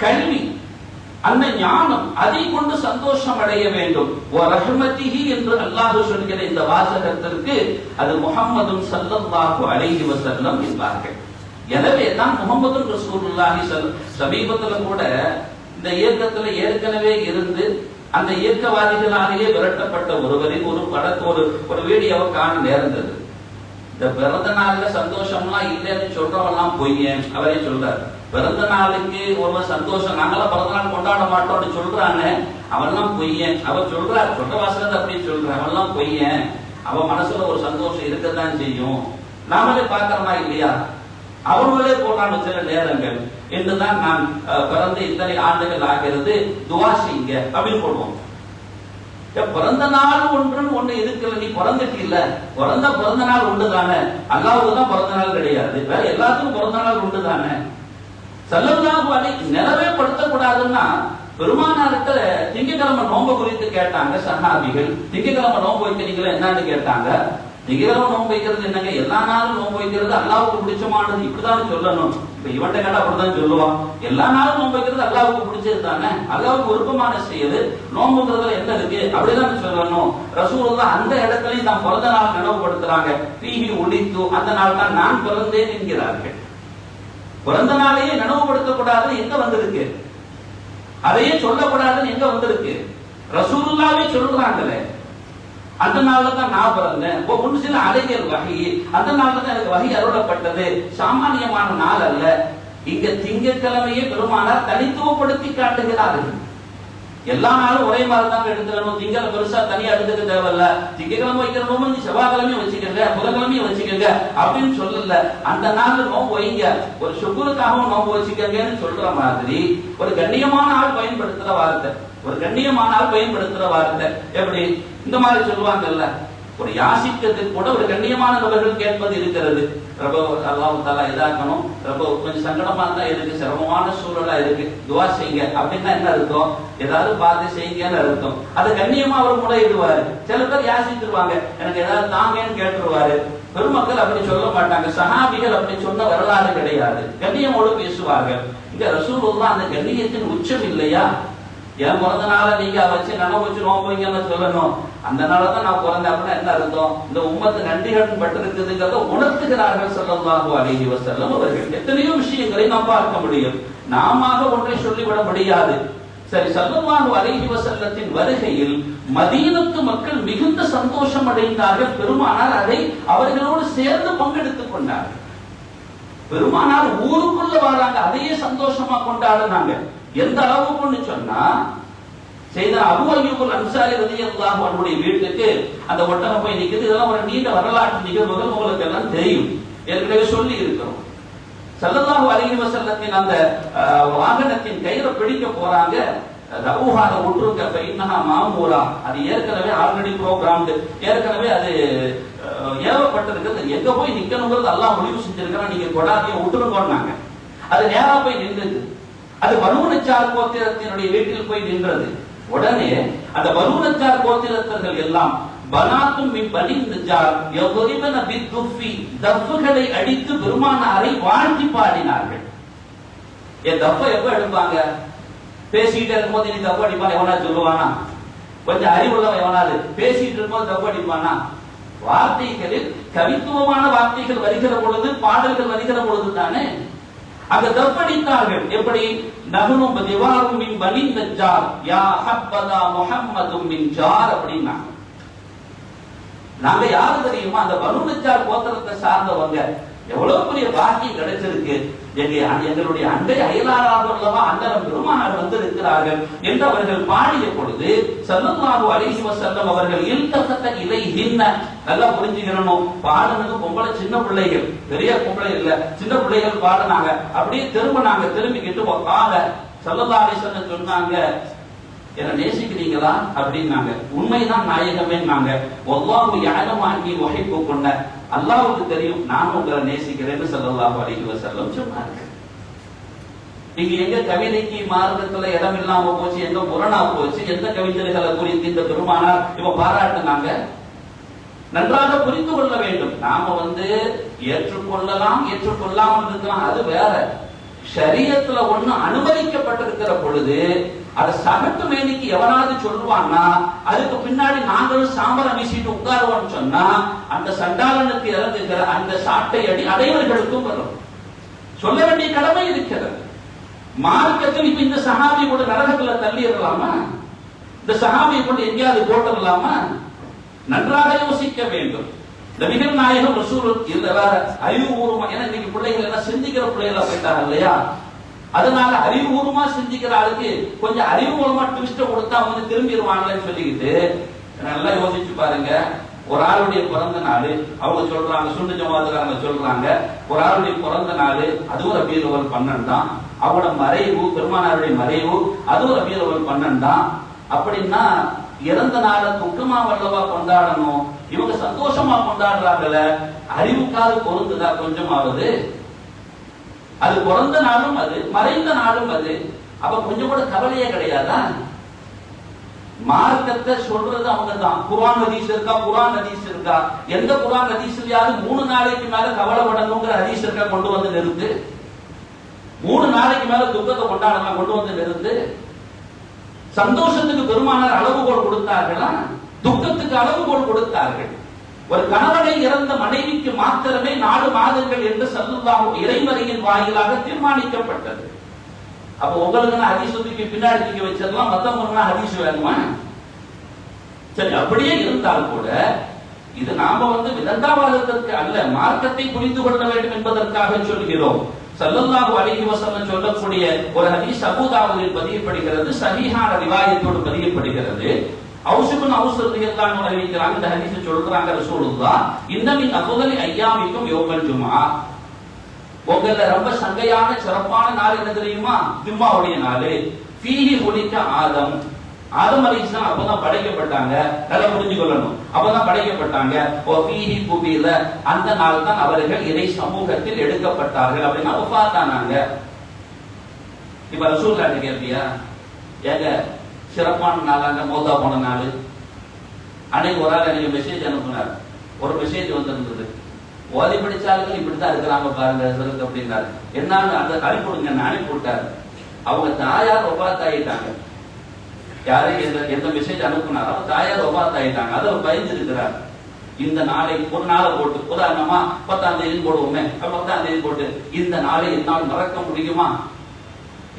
கல்வி, அந்த ஞானம், அதை கொண்டு சந்தோஷம் அடைய வேண்டும். வ ரஹ்மத்திஹி என்று அல்லாஹ் சொல்கிற இந்த வாசகத்திற்கு அது முஹம்மது ஸல்லல்லாஹு அலைஹி வஸல்லம் என்பார்கள். எனவே தான் முஹம்மது ரசூலுல்லாஹி சமீபத்தில் கூட இந்த இயக்கத்தில் ஏற்கனவே இருந்து அந்த இயக்கவாதிகளாலேயே விரட்டப்பட்ட ஒருவரின் ஒரு வீடியோவை காண நேர்ந்தது. இந்த பிறந்த நாள்ல சந்தோஷம்லாம் இல்லைன்னு சொல்றவெல்லாம் பொய்யன். அவரே சொல்றாரு, பிறந்த நாளுக்கு ஒருவன் சந்தோஷம், நாங்களாம் பிறந்த நாள் கொண்டாட மாட்டோம்னு சொல்றானே அவன்லாம் பொய்யன். அவர் சொல்றார், சொல்ற வாசகத்தை அப்படின்னு சொல்றான், அவன்லாம் பொய்யன். அவன் மனசுல ஒரு சந்தோஷம் இருக்கத்தான் செய்யும். நாமளே பாக்கிறோமா இல்லையா? அவர்களே போறான்னு சில நேரங்கள் என்றுதான் நான் பிறந்த இத்தனை ஆண்டுகள் ஆகிறது, துவா செய்யுங்க அப்படின்னு போடுவோம். பிறந்த நாள் ஒன்று இருக்குல்ல, நீ பிறந்துட்டு இல்ல, பிறந்த நாள் உண்டு தானே. அல்லாஹ்வுக்கு தான் பிறந்த நாள் கிடையாது, வேற எல்லாத்துக்கும் பிறந்த நாள் உண்டு தானே. ஸல்லல்லாஹு அலைஹி நிலவே படுத்தக்கூடாதுன்னா பெருமானார்கிட்ட திங்கக்கிழமை நோன்பு குறித்து கேட்டாங்க சஹாபிகள். திங்கக்கிழமை நோன்பு வைக்கிறீங்களா என்னன்னு கேட்டாங்க. திங்கக்கிழமை நோன்பு வைக்கிறது என்னங்க, எல்லா நாளும் நோன்பு வைக்கிறது அல்லாஹ்வுக்கு பிடிச்சமானது இப்படிதான் சொல்லணும். இப்ப இவன்ட்ட கேட்டா அப்படிதான் சொல்லுவான். எல்லா நாளும் நோன்பு வைக்கிறது அல்லாஹ்வுக்கு பிடிச்சது தானே, அல்லாஹ்வுக்கு விருப்பமான செய்யுது, நோன்புங்கிறதுல என்ன இருக்கு அப்படிதான் சொல்லணும். ரசூலுல்லாஹ் அந்த இடத்துலயும் தான் பிறந்த நாள் நினைவுபடுத்துறாங்க. ஃபீஹி உலித்து, அந்த நாள் தான் நான் பிறந்தேன் என்கிறார்கள். பிறந்த நாளையே நினைவுபடுத்தக்கூடாது எங்க வந்திருக்கு, அதையே சொல்லக்கூடாதுன்னு எங்க வந்திருக்கு? ரசூலுல்லாஹ்வே சொல்றாங்களே, அந்த நாள்ல தான் நான் பிறந்தேன். ஒன்று சில அலைகள் வகை, அந்த நாள்ல தான் எனக்கு வகை அருளப்பட்டது, சாமானியமான நாள் அல்ல. இங்க திங்கட்கிழமையே பெருமானார் தனித்துவப்படுத்தி காட்டுகிறார்கள். எல்லா நாளும் ஒரே மாதிரி தான் எடுத்துக்கணும். திங்களை பெருசா தனியா எடுத்துக்க தேவையில்ல. திங்கக்கிழமை வைக்கிற நோம்பு நீ செவ்வாய்க்கிழமையும் வச்சுக்கங்க, புதன்கிழமையும் வச்சுக்கங்க அப்படின்னு சொல்லல. அந்த நாள் நோம்பு வைங்க, ஒரு சுக்குருக்காகவும் நோம்பு வச்சுக்கங்கன்னு சொல்ற மாதிரி ஒரு கண்ணியமான ஆள் பயன்படுத்துற வார்த்தை, ஒரு கண்ணியமான ஆள் பயன்படுத்துற வார்த்தை. எப்படி இந்த மாதிரி சொல்லுவாங்கல்ல, ஒரு யாசிக்கிறதுக்கு கூட ஒரு கண்ணியமான நபர்கள் கேட்பது இருக்கிறது. ரொம்ப அல்லாஹ் தஆலா இதாக்கணும், ரொம்ப கொஞ்சம் சங்கடமா தான் இருக்கு, சிரமமான சூழலா இருக்கு, துவா செய்யுங்க அப்படின்னா என்ன அர்த்தம்? ஏதாவது பார்த்து செய்யுங்கன்னு அர்த்தம். அது கண்ணியமா அவர் முறையிடுவாரு. சில பேர் யாசித்துருவாங்க, எனக்கு ஏதாவது தாங்கன்னு கேட்டுருவாரு. பெருமக்கள் அப்படி சொல்ல மாட்டாங்க, சஹாபிகள் அப்படி சொன்ன வரலாறு கிடையாது. கண்ணியமோடு பேசுவார்கள். இங்க ரசூலுல்லாஹ் அந்த கண்ணியத்தின் உச்சம் இல்லையா? என் பிறந்த நாளை நீங்க வச்சு நினைவு வச்சு நோம்புவீங்கன்னு சொல்லணும். அந்த நாளதான் நான் பிறந்தேன் அப்படின்னா என்ன அர்த்தம்? இந்த உம்மத்து நன்றிகள் பட்டிருக்குதுங்கிறத உணர்த்துகிறார்கள் ஸல்லல்லாஹு அலைஹி வஸல்லம் அவர்கள். எத்தனையோ விஷயங்களை நாம் பார்க்க முடியும், நாம ஒன்றை சொல்லிவிட முடியாது. சரி, ஸல்லல்லாஹு அலைஹி வஸல்லத்தின் வருகையில் மதீனத்து மக்கள் மிகுந்த சந்தோஷம் அடைந்தார்கள். பெருமானார் அதை அவர்களோடு சேர்ந்து பங்கெடுத்துக் கொண்டார்கள். பெருமானார் ஊருக்குள்ள வராங்க, அதையே சந்தோஷமா கொண்டாடுனாங்க. எந்த அளவுக்குன்னு சொன்னா, செய்த அபூ அய்யூப் அன்சாரி ரலியல்லாஹு அன்ஹுடைய வீட்டுக்கு அந்த ஒட்டகம் போய் நிக்குது. இதெல்லாம் ஒரு நீண்ட வரலாற்று நிகழ்வுகள், உங்களுக்கு எல்லாம் தெரியும், ஏற்கனவே சொல்லி இருக்கிறோம். ஸல்லல்லாஹு அலைஹி வஸல்லத்தின் அந்த வாகனத்தின் கயிறை பிடிக்க போறாங்க. ரவுஹாத உட்ருங்க ஃபைன்னஹா மாமூரா, அது ஏற்கனவே ஆல்ரெடி ப்ரோகிராம்டு, ஏற்கனவே அது ஏவப்பட்டிருக்கிறது. எங்க போய் நிக்கணுங்கிறது அல்லாஹ் முடிவு செஞ்சிருக்கிறான். நீங்க கொடாதிய விட்டுருங்கன்னாங்க. அது நேரா போய் நின்றுது. அது பனூ நஜ்ஜார் கோத்திரத்தினுடைய வீட்டில் போய் நின்றது. உடனே அந்த பனூ நஜ்ஜார் கோத்திரத்தர்கள் எல்லாம் பனாத்தும் மின் பனி நஜ்ஜார் யضربن بالدف, தஃப்களை அடித்து பெருமானாரை வாழ்த்தி பாடினார்கள். ஏன் தஃப் எப்ப எடுப்பாங்க? பேசிட்டே இருக்கும்போது நீ தஃப் அடிப்பான் எவனா சொல்லுவானா? கொஞ்சம் அறிவுள்ளவன் எவனாது பேசிட்டு இருக்கும்போது தஃப் அடிப்பானா? வார்த்தைகளில் கவித்துவமான வார்த்தைகள் வருகிற பொழுது, பாடல்கள் வருகிற பொழுது தானே அங்க தப்படித்தார்கள். எப்படி? நஹ்னு பதிவாரும் மின் பனி நஜ்ஜார் யா ஹப்பதா முஹம்மதும் மின் ஜார் அப்படின்னா, நாங்க யாரு தெரியுமா? அந்த பனூ நஜ்ஜார் கோத்திரத்தை சார்ந்தவங்க. எவ்வளவு பெரிய பாக்கியம் கிடைச்சிருக்கு. எங்களுடைய அண்டை அயலாளர்களா அண்ணன் பெருமானார் வந்து இருக்கிறார்கள் என்று அவர்கள் பாடிய பொழுது ஸல்லல்லாஹு அலைஹி வஸல்லம் அவர்கள் இல்தஃபத இலைஹின்ன, நல்லா புரிஞ்சுக்கணும், பாடுனது பொம்பளை சின்ன பிள்ளைகள், பெரிய பொம்பளை இல்ல, சின்ன பிள்ளைகள் பாடுனாங்க. அப்படியே திரும்பினாங்க, திரும்பிக்கிட்டு வக்கால ஸல்லல்லாஹு அலைஹி வஸல்லம் சொன்னாங்க, என்ன நேசிக்கிறீங்களா அப்படின்னாங்க. உண்மைதான் நாயகமே நாங்க. வல்லாஹு யஅலமு அன்னி உஹிப்புகுன்ன, அல்லாஹ்வுக்கு தெரியும் நான் உங்களை நேசிக்கிறேன்னு ஸல்லல்லாஹு அலைஹி வஸல்லம் சொன்னாங்க. இங்க எங்க கவிதைக்கு மார்க்கத்துல இடம் இல்லாம போச்சு, எங்க முரணா போச்சு, எந்த கவிஞர்களை குறித்து இந்த பெருமானார் இவ பாராட்டுனாங்க? நன்றாக புரிந்து கொள்ள வேண்டும். நாம ஏற்றுக்கொள்ளலாம், ஏற்றுக்கொள்ளாமல் இருக்கலாம், அது வேற. ஷரியத்துல ஒண்ணு அனுமதிக்கப்பட்டிருக்கிற பொழுது அதை சகட்டு மேனிக்கு எவனாவது சொல்லுவான்னா அதுக்கு பின்னாடி நாங்களும் சாம்பரம் வீசிட்டு உட்காருவோம்னு சொன்னா அந்த சண்டாளனுக்கு இறங்குகிற அந்த சாட்டை அடி அடைவர்களுக்கும் வரும். சொல்ல வேண்டிய கடமை இருக்கிறது. மார்க்கத்தில் இப்ப இந்த சஹாபி கூட நரகத்துல தள்ளிடலாமா? இந்த சஹாபியை கொண்டு எங்கேயாவது போட்டுடலாமா? நன்றாக யோசிக்க வேண்டும். நபிகள் நாயகம் ரசூல் அறிவுபூர்வமா, ஏன்னா இன்னைக்கு பிள்ளைகள் எல்லாம் சிந்திக்கிற பிள்ளைகளா போயிட்டாங்க இல்லையா? அதனால அறிவுபூர்வமா சிந்திக்கிற ஆளுக்கு கொஞ்சம் அறிவுபூர்வமா ட்விஸ்ட கொடுத்தா திரும்பிடுவாங்களேன்னு சொல்லிக்கிட்டு நல்லா யோசிச்சு பாருங்க. ஒரு ஆளுடைய பிறந்த நாள் அவங்க சொல்றாங்க, சுண்டு ஜமாத்துக்காரங்க சொல்றாங்க, ஒரு ஆளுடைய பிறந்த நாள் அதுவும் ரபியுல் அவ்வல் 12 அவங்களோட மறைவு, பெருமானாருடைய மறைவு அதுவும் ரபியுல் அவ்வல் 12 அப்படின்னா இறந்த நாளை துக்கமா வல்லவா கொண்டாடணும். இவங்க சந்தோஷமா கொண்டாடுறாங்கல்ல, அறிவுக்காது பொருந்துதா கொஞ்சமாவது? அது பிறந்த நாளும் அது, மறைந்த நாளும் அது. அப்ப கொஞ்சம் கூட கவலையே கிடையாதா? மார்க்கத்தை சொல்றது அவங்க தான். குர்ஆன் ஹதீஸ் இருக்கா? குர்ஆன் ஹதீஸ் இருக்கா? எந்த குர்ஆன் ஹதீஸ்லயாவது 3 நாளைக்கு மேல கவலைப்படணுங்கிற ஹதீஸ் இருக்கா? கொண்டு வந்து நிறுத்து. 3 நாளைக்கு மேல துக்கத்தை கொண்டாடலாம், கொண்டு வந்து நிறுத்து. சந்தோஷத்துக்கு பெருமானார் அளவுகோல் கொடுத்தார்களா? துக்கத்துக்கு அளவுகோல் கொடுத்தார்கள். ஒரு கணவனை இறந்த மனைவிக்கு மாத்திரமே 4 மாதங்கள் என்று ஸல்லல்லாஹு இறைமறையின் வாயிலாக தீர்மானிக்கப்பட்டது. அப்ப உங்களுக்கு ஹதீஸ் தூக்கி பின்னாடி தூக்கி வச்சிடலாம், மத்தவங்களுக்கு ஹதீஸ் வேணுமா? சரி, அப்படியே இருந்தால் கூட இது நாம விதண்டாவாதத்திற்கு அல்ல, மார்க்கத்தை புரிந்து கொள்ள வேண்டும் என்பதற்காக சொல்கிறோம். ஸல்லல்லாஹு அலைஹி வஸல்லம் சொல்லக்கூடிய ஒரு ஹதீஸ் அபூ தாவூதில் பதியப்படுகிறது, சஹீஹான ரிவாயத்தோடு பதியப்படுகிறது. ஔஸ் இப்னு ஔஸ் ரலியல்லாஹு அன்ஹு அறிவிக்கிறாங்க, இந்த ஹதீஸை சொல்றாங்க ரசூலுல்லாஹ், இன்ன மின் அஃதலி அய்யாமிக்கும் யௌமல் ஜும்ஆ, உங்கள ரொம்ப சங்கையான சிறப்பான நாள் என்ன தெரியுமா? ஜும்மாவுடைய நாள். ஃபீஹி குலிக ஆதம், ஆதம் அலைஹிஸ்ஸலாம் அப்பதான் படைக்கப்பட்டாங்க. நல்லா புரிஞ்சுக்கொள்ளணும், அப்பதான் படைக்கப்பட்டாங்க. ஓ ஃபீஹி குபில, அந்த நாள் தான் அவர்கள் இறை சமூகத்தில் எடுக்கப்பட்டார்கள் அப்படின்னு வஃபாத்தானாங்க. இப்ப ரசூலுல்லாஹ் கேள்வியா, ஏங்க சிறப்பான நாளாங்க மௌதா போன நாள்? அன்னைக்கு ஒரு ஆள் எனக்கு மெசேஜ் அனுப்புனார், ஒரு மெசேஜ் வந்திருந்தது, ஓதி படிச்சாலும் இப்படித்தான் இருக்கிறாங்க பாருங்க சொல்லுங்க அப்படின்னாரு. என்னன்னு அந்த அனுப்பிவிடுங்க, அனுப்பி விட்டாரு. அவங்க தாயார் வஃபாத்தாயிட்டாங்க. யாரு எந்த மெசேஜ் அனுப்புனாரோ தாயார் வஃபாத்தாயிட்டாங்க. அதை பயந்து இருக்கிறார். இந்த நாளை ஒரு நாளை போட்டு, உதாரணமா 10ஆம் தேதி போடுவோமே, 10ஆம் தேதி போட்டு இந்த நாளை என்னால் மறக்க முடியுமா?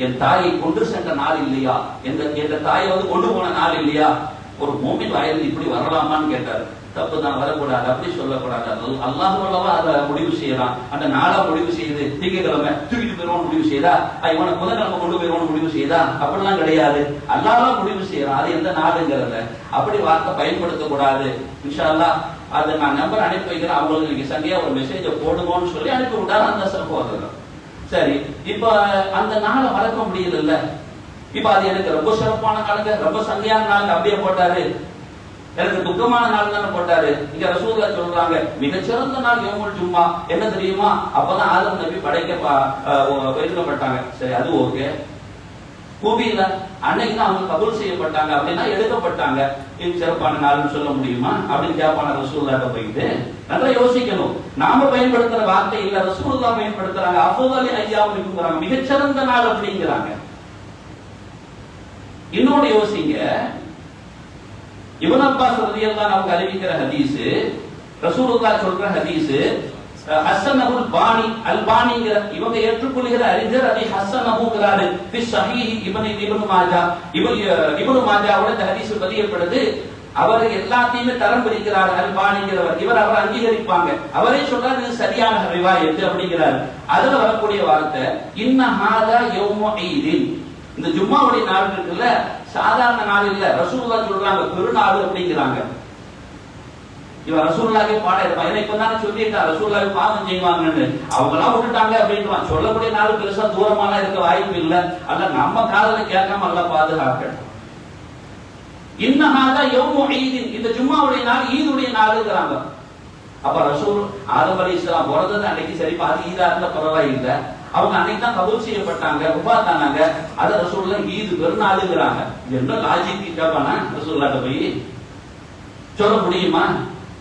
என் தாயை கொண்டு சென்ற நாள் இல்லையா? எந்த தாயை கொண்டு போன நாள் இல்லையா? ஒரு மூமின் வாயிலிருந்து இப்படி வரலாமான்னு கேட்டார். தப்பு தான், வரக்கூடாது, அப்படி சொல்லக்கூடாது. அல்லாஹ் அல்லவா அதை முடிவு செய்யறான். அந்த நாளா முடிவு செய்யுது, திங்கக்கிழமை தூக்கிட்டு போயிருவோம் முடிவு செய்தா, இவனை புதன்கிழமை கொண்டு போயிருவோம் முடிவு செய்தா, அப்படிலாம் கிடையாது. அல்லாஹ் முடிவு செய்யறான், அது எந்த நாடுங்கிறத அப்படி வார்த்தை பயன்படுத்தக்கூடாது. இன்ஷா அல்லாஹ் அதை நான் நம்பர் அனுப்பி வைக்கிறேன், அவங்களுக்கு நீங்க சங்கையா ஒரு மெசேஜை போடுவோம்னு சொல்லி அனுப்பி விட்டாரு அந்த சகோதரர். சரி, இப்ப அந்த நாளை மறக்க முடியல. இப்ப அது எனக்கு ரொம்ப சிறப்பான நாளுங்க, ரொம்ப சங்கையான நாளுங்க அப்படியே போட்டாரு. எனக்கு துக்கமான நாள் தானே போட்டாரு. இங்க ரசூலுல்லாஹ் சொல்றாங்க, மிகச்சிறந்த நாள் யௌமுல் ஜும்ஆ என்ன தெரியுமா? அப்பதான் ஆதம் நபி வைக்கப்பட்டாங்க. சரி, அது ஓகே. கூபியில அன்னைக்கு தான் அவங்க கபூல் செய்யப்பட்டாங்க அப்படின்னா எடுக்கப்பட்டாங்க. இது சிறப்பான நாள்னு சொல்ல முடியுமா அப்படின்னு கேட்பான ரசூலுல்லாஹ் போயிட்டு. நல்லா யோசிக்கணும், நாம பயன்படுத்துற வார்த்தை இல்ல, ரசூலுல்லாஹ் பயன்படுத்துறாங்க. அஃதலி அய்யாமிக்கும்ங்கறாங்க, மிகச்சிறந்த நாள் அப்படிங்கிறாங்க. இன்னொரு யோசிங்க, இப்னு அப்பாஸ் ரலியல்லாஹு அன்ஹு அறிவிக்கிற ஹதீஸ், ரசூலுல்லாஹ் சொல்ற ஹதீஸ், ஹஸனஹுல் பானி அல்பானிங்கிற இவங்க ஏற்றுக்கொள்கிற அறிஞர் அதை ஹஸனஹுங்கிறாரு. ஃபி ஸஹீஹ் இப்னு மாஜாவோட இந்த ஹதீஸ் பதியப்படுது. அவர் எல்லாத்தையுமே தரம் பிரிக்கிறார். அல்பானிங்கிறவர் இவர் அவரை அங்கீகரிப்பாங்க. அவரே சொல்றாரு இது சரியான ரிவாயத் அப்படிங்கிறார். அதுல வரக்கூடிய வார்த்தை, இன்ன ஹாதா யௌமு ஈதின், இந்த ஜும்மாவுடைய நாள் இருக்குல்ல, சாதாரண நாள் இல்ல. ரசூலுல்லாஹ் சொல்றாங்க பெருநாள் அப்படிங்கிறாங்க. இவன் ரசூலுல்லாஹ்வே பாட இருப்பான். ஏன்னா இப்பதானே சொல்லிட்டா ரசூலுல்லாஹ் பாவம் செய்வாங்கன்னு, அவங்க எல்லாம் விட்டுட்டாங்க அப்படின்னு சொல்லக்கூடிய நாள் பெருசா தூரமாலாம் இருக்க வாய்ப்பு இல்ல. அல்ல நம்ம காதல கேட்காம அல்ல பாதுகாக்கணும். இன்னஹாதா யௌமு ஈதின், இந்த ஜும்மாவுடைய நாள் ஈதுடைய நாளுங்கிறாங்க. அப்ப ரசூல் ஆதம் அலைஹிஸ்ஸலாம் பிறந்தது அன்னைக்கு, சரி பாதி ஈதா இருந்தா பரவாயில்லை, அவங்க அன்னைக்கு தான் கபூல் செய்யப்பட்டாங்க, வஃபாத்தானாங்க. அத ரசூலுல்லாஹ் ஈது பெருநாளுங்கிறாங்க. என்ன லாஜிக் கேட்பானா ரசூலுல்லாஹ் போய் சொல்ல முடியுமா?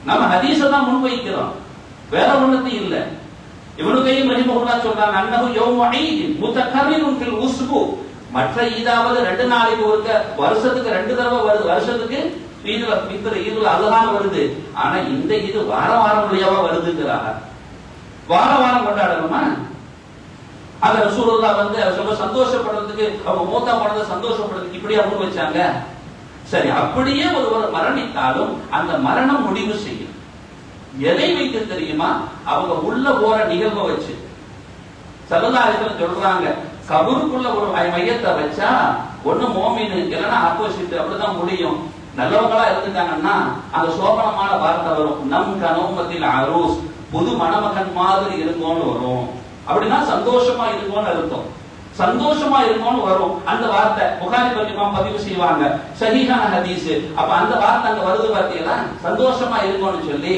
நம்ம ஹதீஸை தான் முன்வைக்கிறோம், வேற ஒண்ணுத்தையும் இல்ல. இப்னு கய்யிம் ரஹிமஹுல்லாஹ் சொல்றாங்க, அன்னஹு யௌமு ஈத் முத்தகர்ரிருன் ஃபில் உஸ்பு, மற்ற ஈதாவது 2 நாளைக்கு ஒருக்க, வருஷத்துக்கு 2 தடவை வருது. வருஷத்துக்கு ஈதுல ஃபித்ர் ஈதுல் அத்ஹா வருது. ஆனா இந்த ஈது வாரம் வழியாவா வருதுங்கிறாங்க. வாரம் கொண்டாடணுமா? அந்த ரசூலுல்லாஹ் ரொம்ப சந்தோஷப்படுறதுக்கு, அவங்க மூத்தா போனதை சந்தோஷப்படுறதுக்கு இப்படியா முன் வச்சாங்க? சரி, அப்படியே ஒருவர் மரணித்தாலும் அந்த மரணம் முடிவு செய்யும். எதை வைத்து தெரியுமா? அவங்க உள்ள போற நிகழ்வை வச்சு. ஸல்லல்லாஹு அலைஹி வஸல்லம் சொல்றாங்க, கபருக்குள்ள ஒரு மையத்தை வச்சா ஒண்ணு மோமின் இல்லைன்னா ஆப்போசிட், அப்படிதான் முடியும். நல்லவங்களா இருந்துட்டாங்கன்னா அந்த சோபனமான வார்த்தை வரும், நம் கனௌமத்தில் அரூஸ், புது மணமகன் மாதிரி இருக்கும்னு வரும். அப்படின்னா சந்தோஷமா இருக்கும்னு அர்த்தம். சந்தோஷமா இருக்கும்னு வரும் அந்த வார்த்தை. புகாரி இமாம் பதிவு செய்வாங்க, சஹீஹான ஹதீஸ். அப்ப அந்த வார்த்தை அங்க வருது பார்த்தீங்களா, சந்தோஷமா இருக்கும்னு சொல்லி.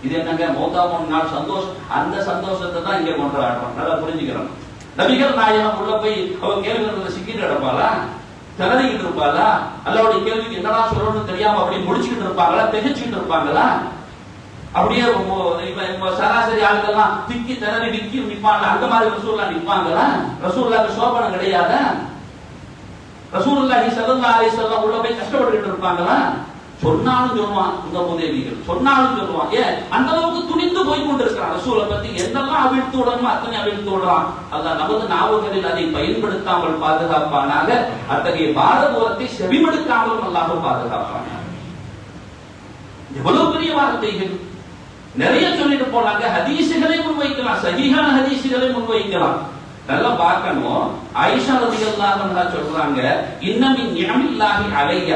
இது என்னங்க மௌதா போன நாள் சந்தோஷம், அந்த சந்தோஷத்தை தான் இங்க கொண்டாடுறோம். நல்லா புரிஞ்சுக்கிறோம். நபிகள் நாயகம் உள்ள போய் அவர் கேள்விகளை சிக்கிட்டு கிடப்பாளா, திணறிக்கிட்டு இருப்பாளா, அல்லாவுடைய கேள்விக்கு என்னடா சொல்லணும்னு தெரியாம அப்படி முடிச்சுக்கிட்டு இருப்பாங்களா, திகச்சுக்கிட்டு இருப்பாங்களா? அப்படியே சராசரி ஆளுக்கெல்லாம் திக்கி திணறி விக்கி நிற்பாங்க. அந்த மாதிரி ரசூலுல்லாஹ் நிற்பாங்களா? ரசூலுல்லாஹ்க்கு சோபனம் கிடையாதா? ரசூலுல்லாஹி ஸல்லல்லாஹு அலைஹி வஸல்லம் உள்ள போய் கஷ்டப்பட்டுட்டு இருப்பாங்களா? சொன்னாலும் சொல்லுவான், இந்த உதவிகள் சொன்னாலும் சொல்லுவான். ஏன் அந்த அளவுக்கு துணிந்து போய் கொண்டிருக்கிறான். ரசூலை பத்தி என்னெல்லாம் அவிழ்த்து விடணுமோ அத்தனை அவிழ்த்து விடுறான். அதான் நமது நாவுகளில் அதை பயன்படுத்தாமல் பாதுகாப்பானாக, அத்தகைய பாரதூரத்தை செவிமடுக்காமல் அல்லாஹ் பாதுகாப்பானாக. எவ்வளவு பெரிய வார்த்தைகள்! நிறைய சொல்லிட்டு போனாங்க. ஹதீசுகளை முன்வைக்கலாம், சஹீஹான ஹதீசுகளை முன்வைக்கலாம். நல்லா பார்க்கணும். ஆயிஷா ரலியல்லாஹு அன்ஹா சொல்றாங்க, இன்னமின் நிஅமில்லாஹி அலைய.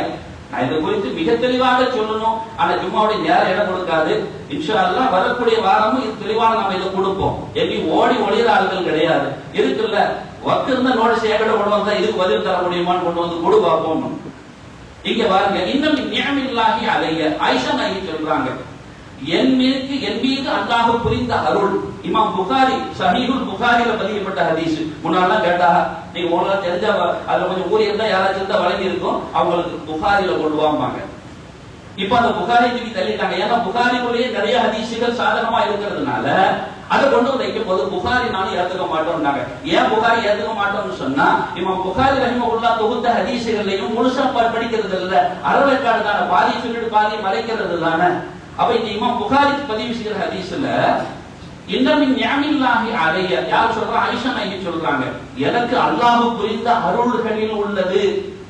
நான் இதை குறித்து மிக தெளிவாக சொல்லணும். ஆனா ஜும்மாவுடைய நேரம் இடம் கொடுக்காது. இன்ஷா அல்லாஹ் வரக்கூடிய வாரமும் இது தெளிவாக நம்ம இதை கொடுப்போம். எப்படி ஓடி ஒளிர ஆட்கள் கிடையாது. இருக்குல்ல வக்கு இருந்தா நோட்டீஸ் ஏகட கொண்டு வந்தா இதுக்கு பதில் தர முடியுமான்னு கொண்டு வந்து கொடு பார்ப்போம். இங்க பாருங்க, இன்னமின் நிஅமில்லாஹி அலைய. ஆயிஷா நாயகி சொல்றாங்க, என் மீது அல்லாஹ் புரிந்த அருள். இமாம் புகாரி சஹீஹுல் புகாரில பதியப்பட்ட ஹதீஸ். முன்னாலாம் கேட்டா நீங்க உங்களுக்கு தெரிஞ்ச அதுல கொஞ்சம் ஊழியர் தான் யாராச்சும் தான் வழங்கி இருக்கும், அவங்களுக்கு புகாரில கொண்டு வாங்க. இப்ப அந்த புகாரி தூக்கி தள்ளிட்டாங்க. ஏன்னா புகாரிக்குள்ளேயே நிறைய ஹதீசுகள் சாதகமா இருக்கிறதுனால அதை கொண்டு வைக்கும் போது புகாரி நானும் ஏத்துக்க மாட்டோம்னாங்க. ஏன் புகாரி ஏத்துக்க மாட்டோம்னு சொன்னா, இமாம் புகாரி ரஹிமஹுல்லாஹ் தொகுத்த ஹதீசுகளையும் முழுசா படிக்கிறது இல்ல, அறவேற்காடு தானே, பாதி சொல்லிட்டு பாதி மறைக்கிறது தானே. அப்ப இந்த இமாம் புகாரி பதிவு செய்கிற ஹதீஸ்ல இன்னமின் நிஅமில்லாஹி அலைய யார் சொல்றா? ஆயிஷா நாயகி சொல்றாங்க, எனக்கு அல்லாஹ் புரிந்த அருள்களில் உள்ளது.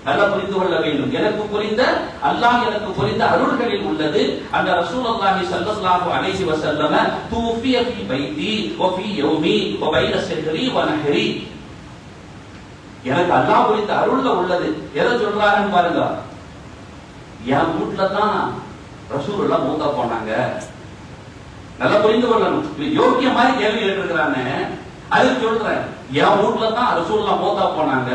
நல்லா புரிந்து கொள்ள வேண்டும். எனக்கு புரிந்த அல்லாஹ் எனக்கு புரிந்த அருள்களில் உள்ளது. அந்த ரசூலுல்லாஹி ஸல்லல்லாஹு அலைஹி வஸல்லம் தூஃபிய ஃபீ பைதி வ ஃபீ யௌமி வ பைன சிஹ்ரி வ நஹ்ரி. எனக்கு அல்லாஹ் புரிந்த அருள்ல உள்ளது. எதை சொல்றாங்கன்னு பாருங்க. என் வீட்டுல தான் ரசூலுல்லாஹ் மூத்தா போனாங்க. நல்லா புரிந்து கொள்ளணும். யோக்கிய மாதிரி கேள்வி கேட்டிருக்கிறானே, அதுக்கு சொல்றேன். என் வீட்டுல தான் ரசூலுல்லாஹ் மூத்தா போனாங்க,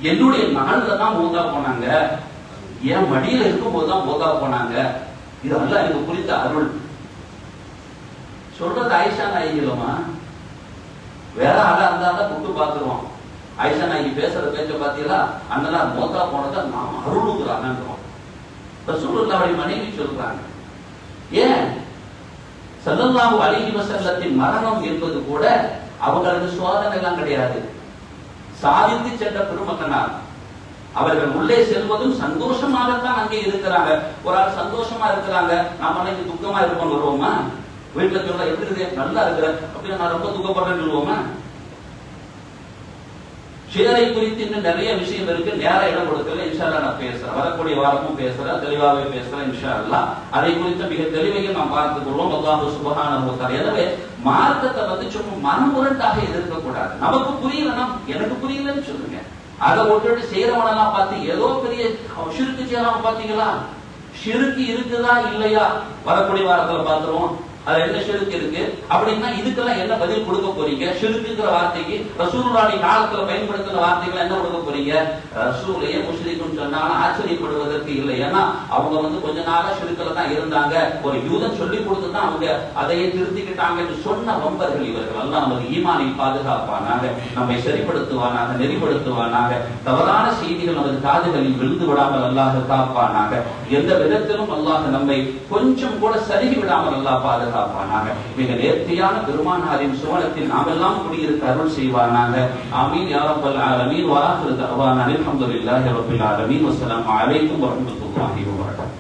என்னுடைய நாள்ல தான் மூத்தா போனாங்க, என் மடியில இருக்கும் போதுதான் மூத்தா போனாங்க. இதெல்லாம் எனக்கு புரிந்த அருள். சொல்றது ஆயிஷா நாயகிலமா? வேற ஆளா இருந்தாலும் கூட்டு பாத்துருவோம். ஆயிஷா நாயகி பேசுற பேச்ச பாத்தீங்களா? அண்ணன் மூத்தா போனதை நாம் அருளுங்கிறாங்க. ரசூலுல்லாஹ்வுடைய மனைவி சொல்றாங்க, ஏன் ஸல்லல்லாஹு அலைஹி வஸல்லத்தின் மரணம் என்பது கூட அவங்களுக்கு சோதனை எல்லாம் கிடையாது. சாதித்து சென்ற பெருமக்கனார். அவர்கள் உள்ளே செல்வதும் சந்தோஷமாகத்தான் அங்கே இருக்கிறாங்க. ஒரு ஆள் சந்தோஷமா இருக்கிறாங்க, நாம இன்னைக்கு துக்கமா இருப்போம் வருவோமா? வீட்டுல சொல்ல எப்படி இருக்கு, நல்லா இருக்கிற அப்படின்னு நான் ரொம்ப துக்கப்படுறேன்னு சொல்லுவோமா? ஷேரை குறித்து இன்னும் நிறைய விஷயம் இருக்கு. நேர இடம் கொடுக்கல. இன்ஷா அல்லாஹ் நான் பேசுறேன். வரக்கூடிய வாரமும் பேசுறேன், தெளிவாகவே பேசுறேன் இன்ஷா அல்லாஹ். அதை குறித்த மிக தெளிவையும் நாம் பார்த்துக் கொள்வோம். அல்லாஹ் சுப்ஹானஹு வ தஆலா. எனவே மார்க்கத்தை சும்மா மனமுரண்டாக எதிர்க்க கூடாது. நமக்கு புரியலன்னா எனக்கு புரியலன்னு சொல்லுங்க. அதை விட்டுட்டு செய்யறவனெல்லாம் பார்த்து ஏதோ பெரிய ஷிர்க் செய்யலாம். பாத்தீங்களா, ஷிர்க் இருக்குதா இல்லையா வரக்கூடிய வாரத்துல பாத்துருவோம். அது என்ன ஷிர்க் இருக்கு அப்படின்னா இதுக்கெல்லாம் என்ன பதில் கொடுக்க போறீங்க? ஷிர்க்குங்கிற வார்த்தைக்கு ரசூலுல்லாஹி காலத்துல பயன்படுத்தின வார்த்தைகளை என்ன கொடுக்க போறீங்க? ரசூலையே முஸ்லிம்னு சொன்னாலும் ஆச்சரியப்படுவதற்கு இல்லை. ஏன்னா அவங்க கொஞ்ச நாளா ஷிர்க்ல தான் இருந்தாங்க. ஒரு யூதன் சொல்லி கொடுத்து தான் அவங்க அதையே திருத்திக்கிட்டாங்க என்று சொன்ன வம்பர்கள் இவர்கள். அல்லாஹ் நமது ஈமானை பாதுகாப்பானாக, நம்மை சரிப்படுத்துவானாக, நெறிப்படுத்துவானாக. தவறான செய்திகள் நமது காதுகளில் விழுந்து விடாமல் அல்லாஹ் காப்பானாக. எந்த விதத்திலும் அல்லாஹ் நம்மை கொஞ்சம் கூட சருகி விடாமல் அல்லாஹ் பாதுகாப்பானாக. மிக நேர்த்தியான பெருமானாரின் சுவனத்தில் நாமெல்லாம் குடியிருக்க அருள் செய்வானாக. ஆமீன் யா ரப்பல் ஆலமீன். வ ஆகிரு தஅவானா அல்ஹம்துலில்லாஹி ரப்பில் ஆலமீன். வஸ்ஸலாமு அலைக்கும் வரஹ்மத்துல்லாஹி வபரகாத்துஹு.